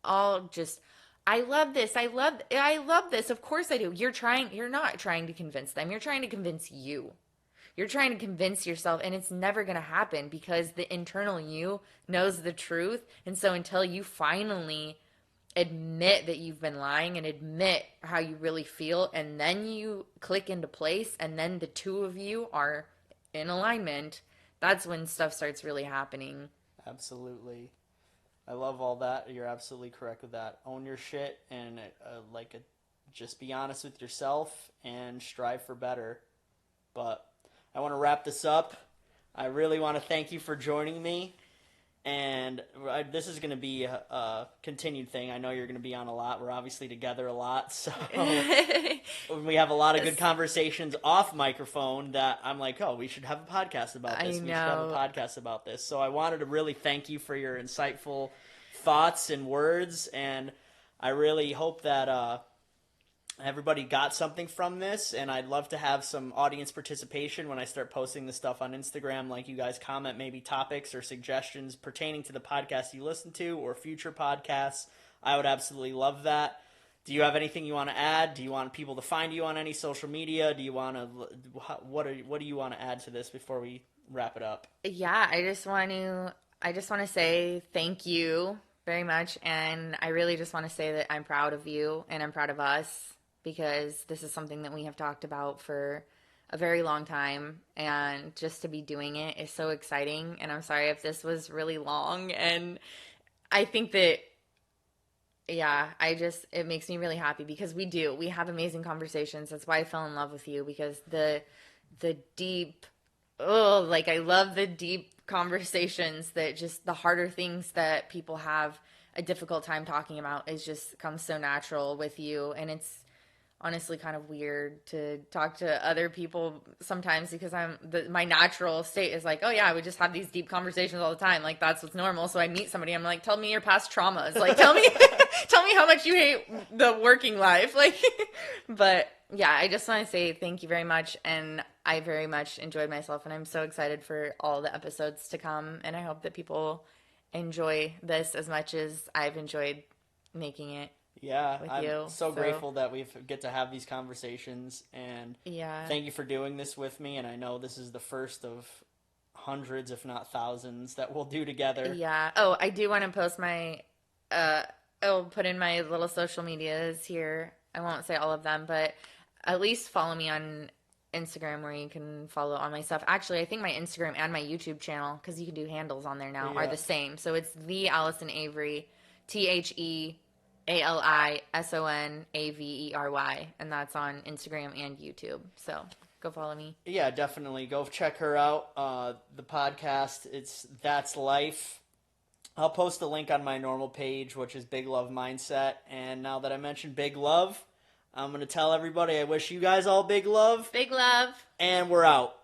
I love this. I love this. Of course I do. You're not trying to convince them. You're trying to convince you. You're trying to convince yourself, and it's never going to happen because the internal you knows the truth. And so until you finally admit that you've been lying and admit how you really feel, and then you click into place, and then the two of you are in alignment, that's when stuff starts really happening. Absolutely. I love all that. You're absolutely correct with that. Own your shit and just be honest with yourself and strive for better. But I want to wrap this up. I really want to thank you for joining me. And this is going to be a continued thing. I know you're going to be on a lot. We're obviously together a lot. So we have a lot of good conversations off microphone that I'm like, oh, we should have a podcast about this. We should have a podcast about this. So I wanted to really thank you for your insightful thoughts and words. And I really hope that everybody got something from this, and I'd love to have some audience participation when I start posting this stuff on Instagram. Like, you guys comment maybe topics or suggestions pertaining to the podcast you listen to or future podcasts. I would absolutely love that. Do you have anything you want to add? Do you want people to find you on any social media? Do you want to what do you want to add to this before we wrap it up? Yeah, I just want to say thank you very much, and I really just want to say that I'm proud of you and I'm proud of us, because this is something that we have talked about for a very long time, and just to be doing it is so exciting. And I'm sorry if this was really long, and I think that, yeah, it makes me really happy, because we have amazing conversations. That's why I fell in love with you, because the deep, like, I love the deep conversations, that just the harder things that people have a difficult time talking about is just comes so natural with you. And it's honestly kind of weird to talk to other people sometimes, because my natural state is like, oh yeah, I would just have these deep conversations all the time. Like, that's what's normal. So I meet somebody, I'm like, tell me your past traumas. Like, tell me, tell me how much you hate the working life. Like, but yeah, I just want to say thank you very much. And I very much enjoyed myself, and I'm so excited for all the episodes to come. And I hope that people enjoy this as much as I've enjoyed making it. Yeah, with I'm you. so grateful that we get to have these conversations, and Yeah. thank you for doing this with me. And I know this is the first of hundreds, if not thousands, that we'll do together. Yeah. Oh, I do want to post my, I'll put in my little social medias here. I won't say all of them, but at least follow me on Instagram, where you can follow all my stuff. Actually, I think my Instagram and my YouTube channel, because you can do handles on there now, are the same. So it's the Alison Avery, TheAlisonAvery, and that's on Instagram and YouTube. So go follow me. Yeah, definitely. Go check her out. The podcast, it's That's Life. I'll post the link on my normal page, which is Big Love Mindset. And now that I mentioned Big Love, I'm going to tell everybody I wish you guys all big love. Big love. And we're out.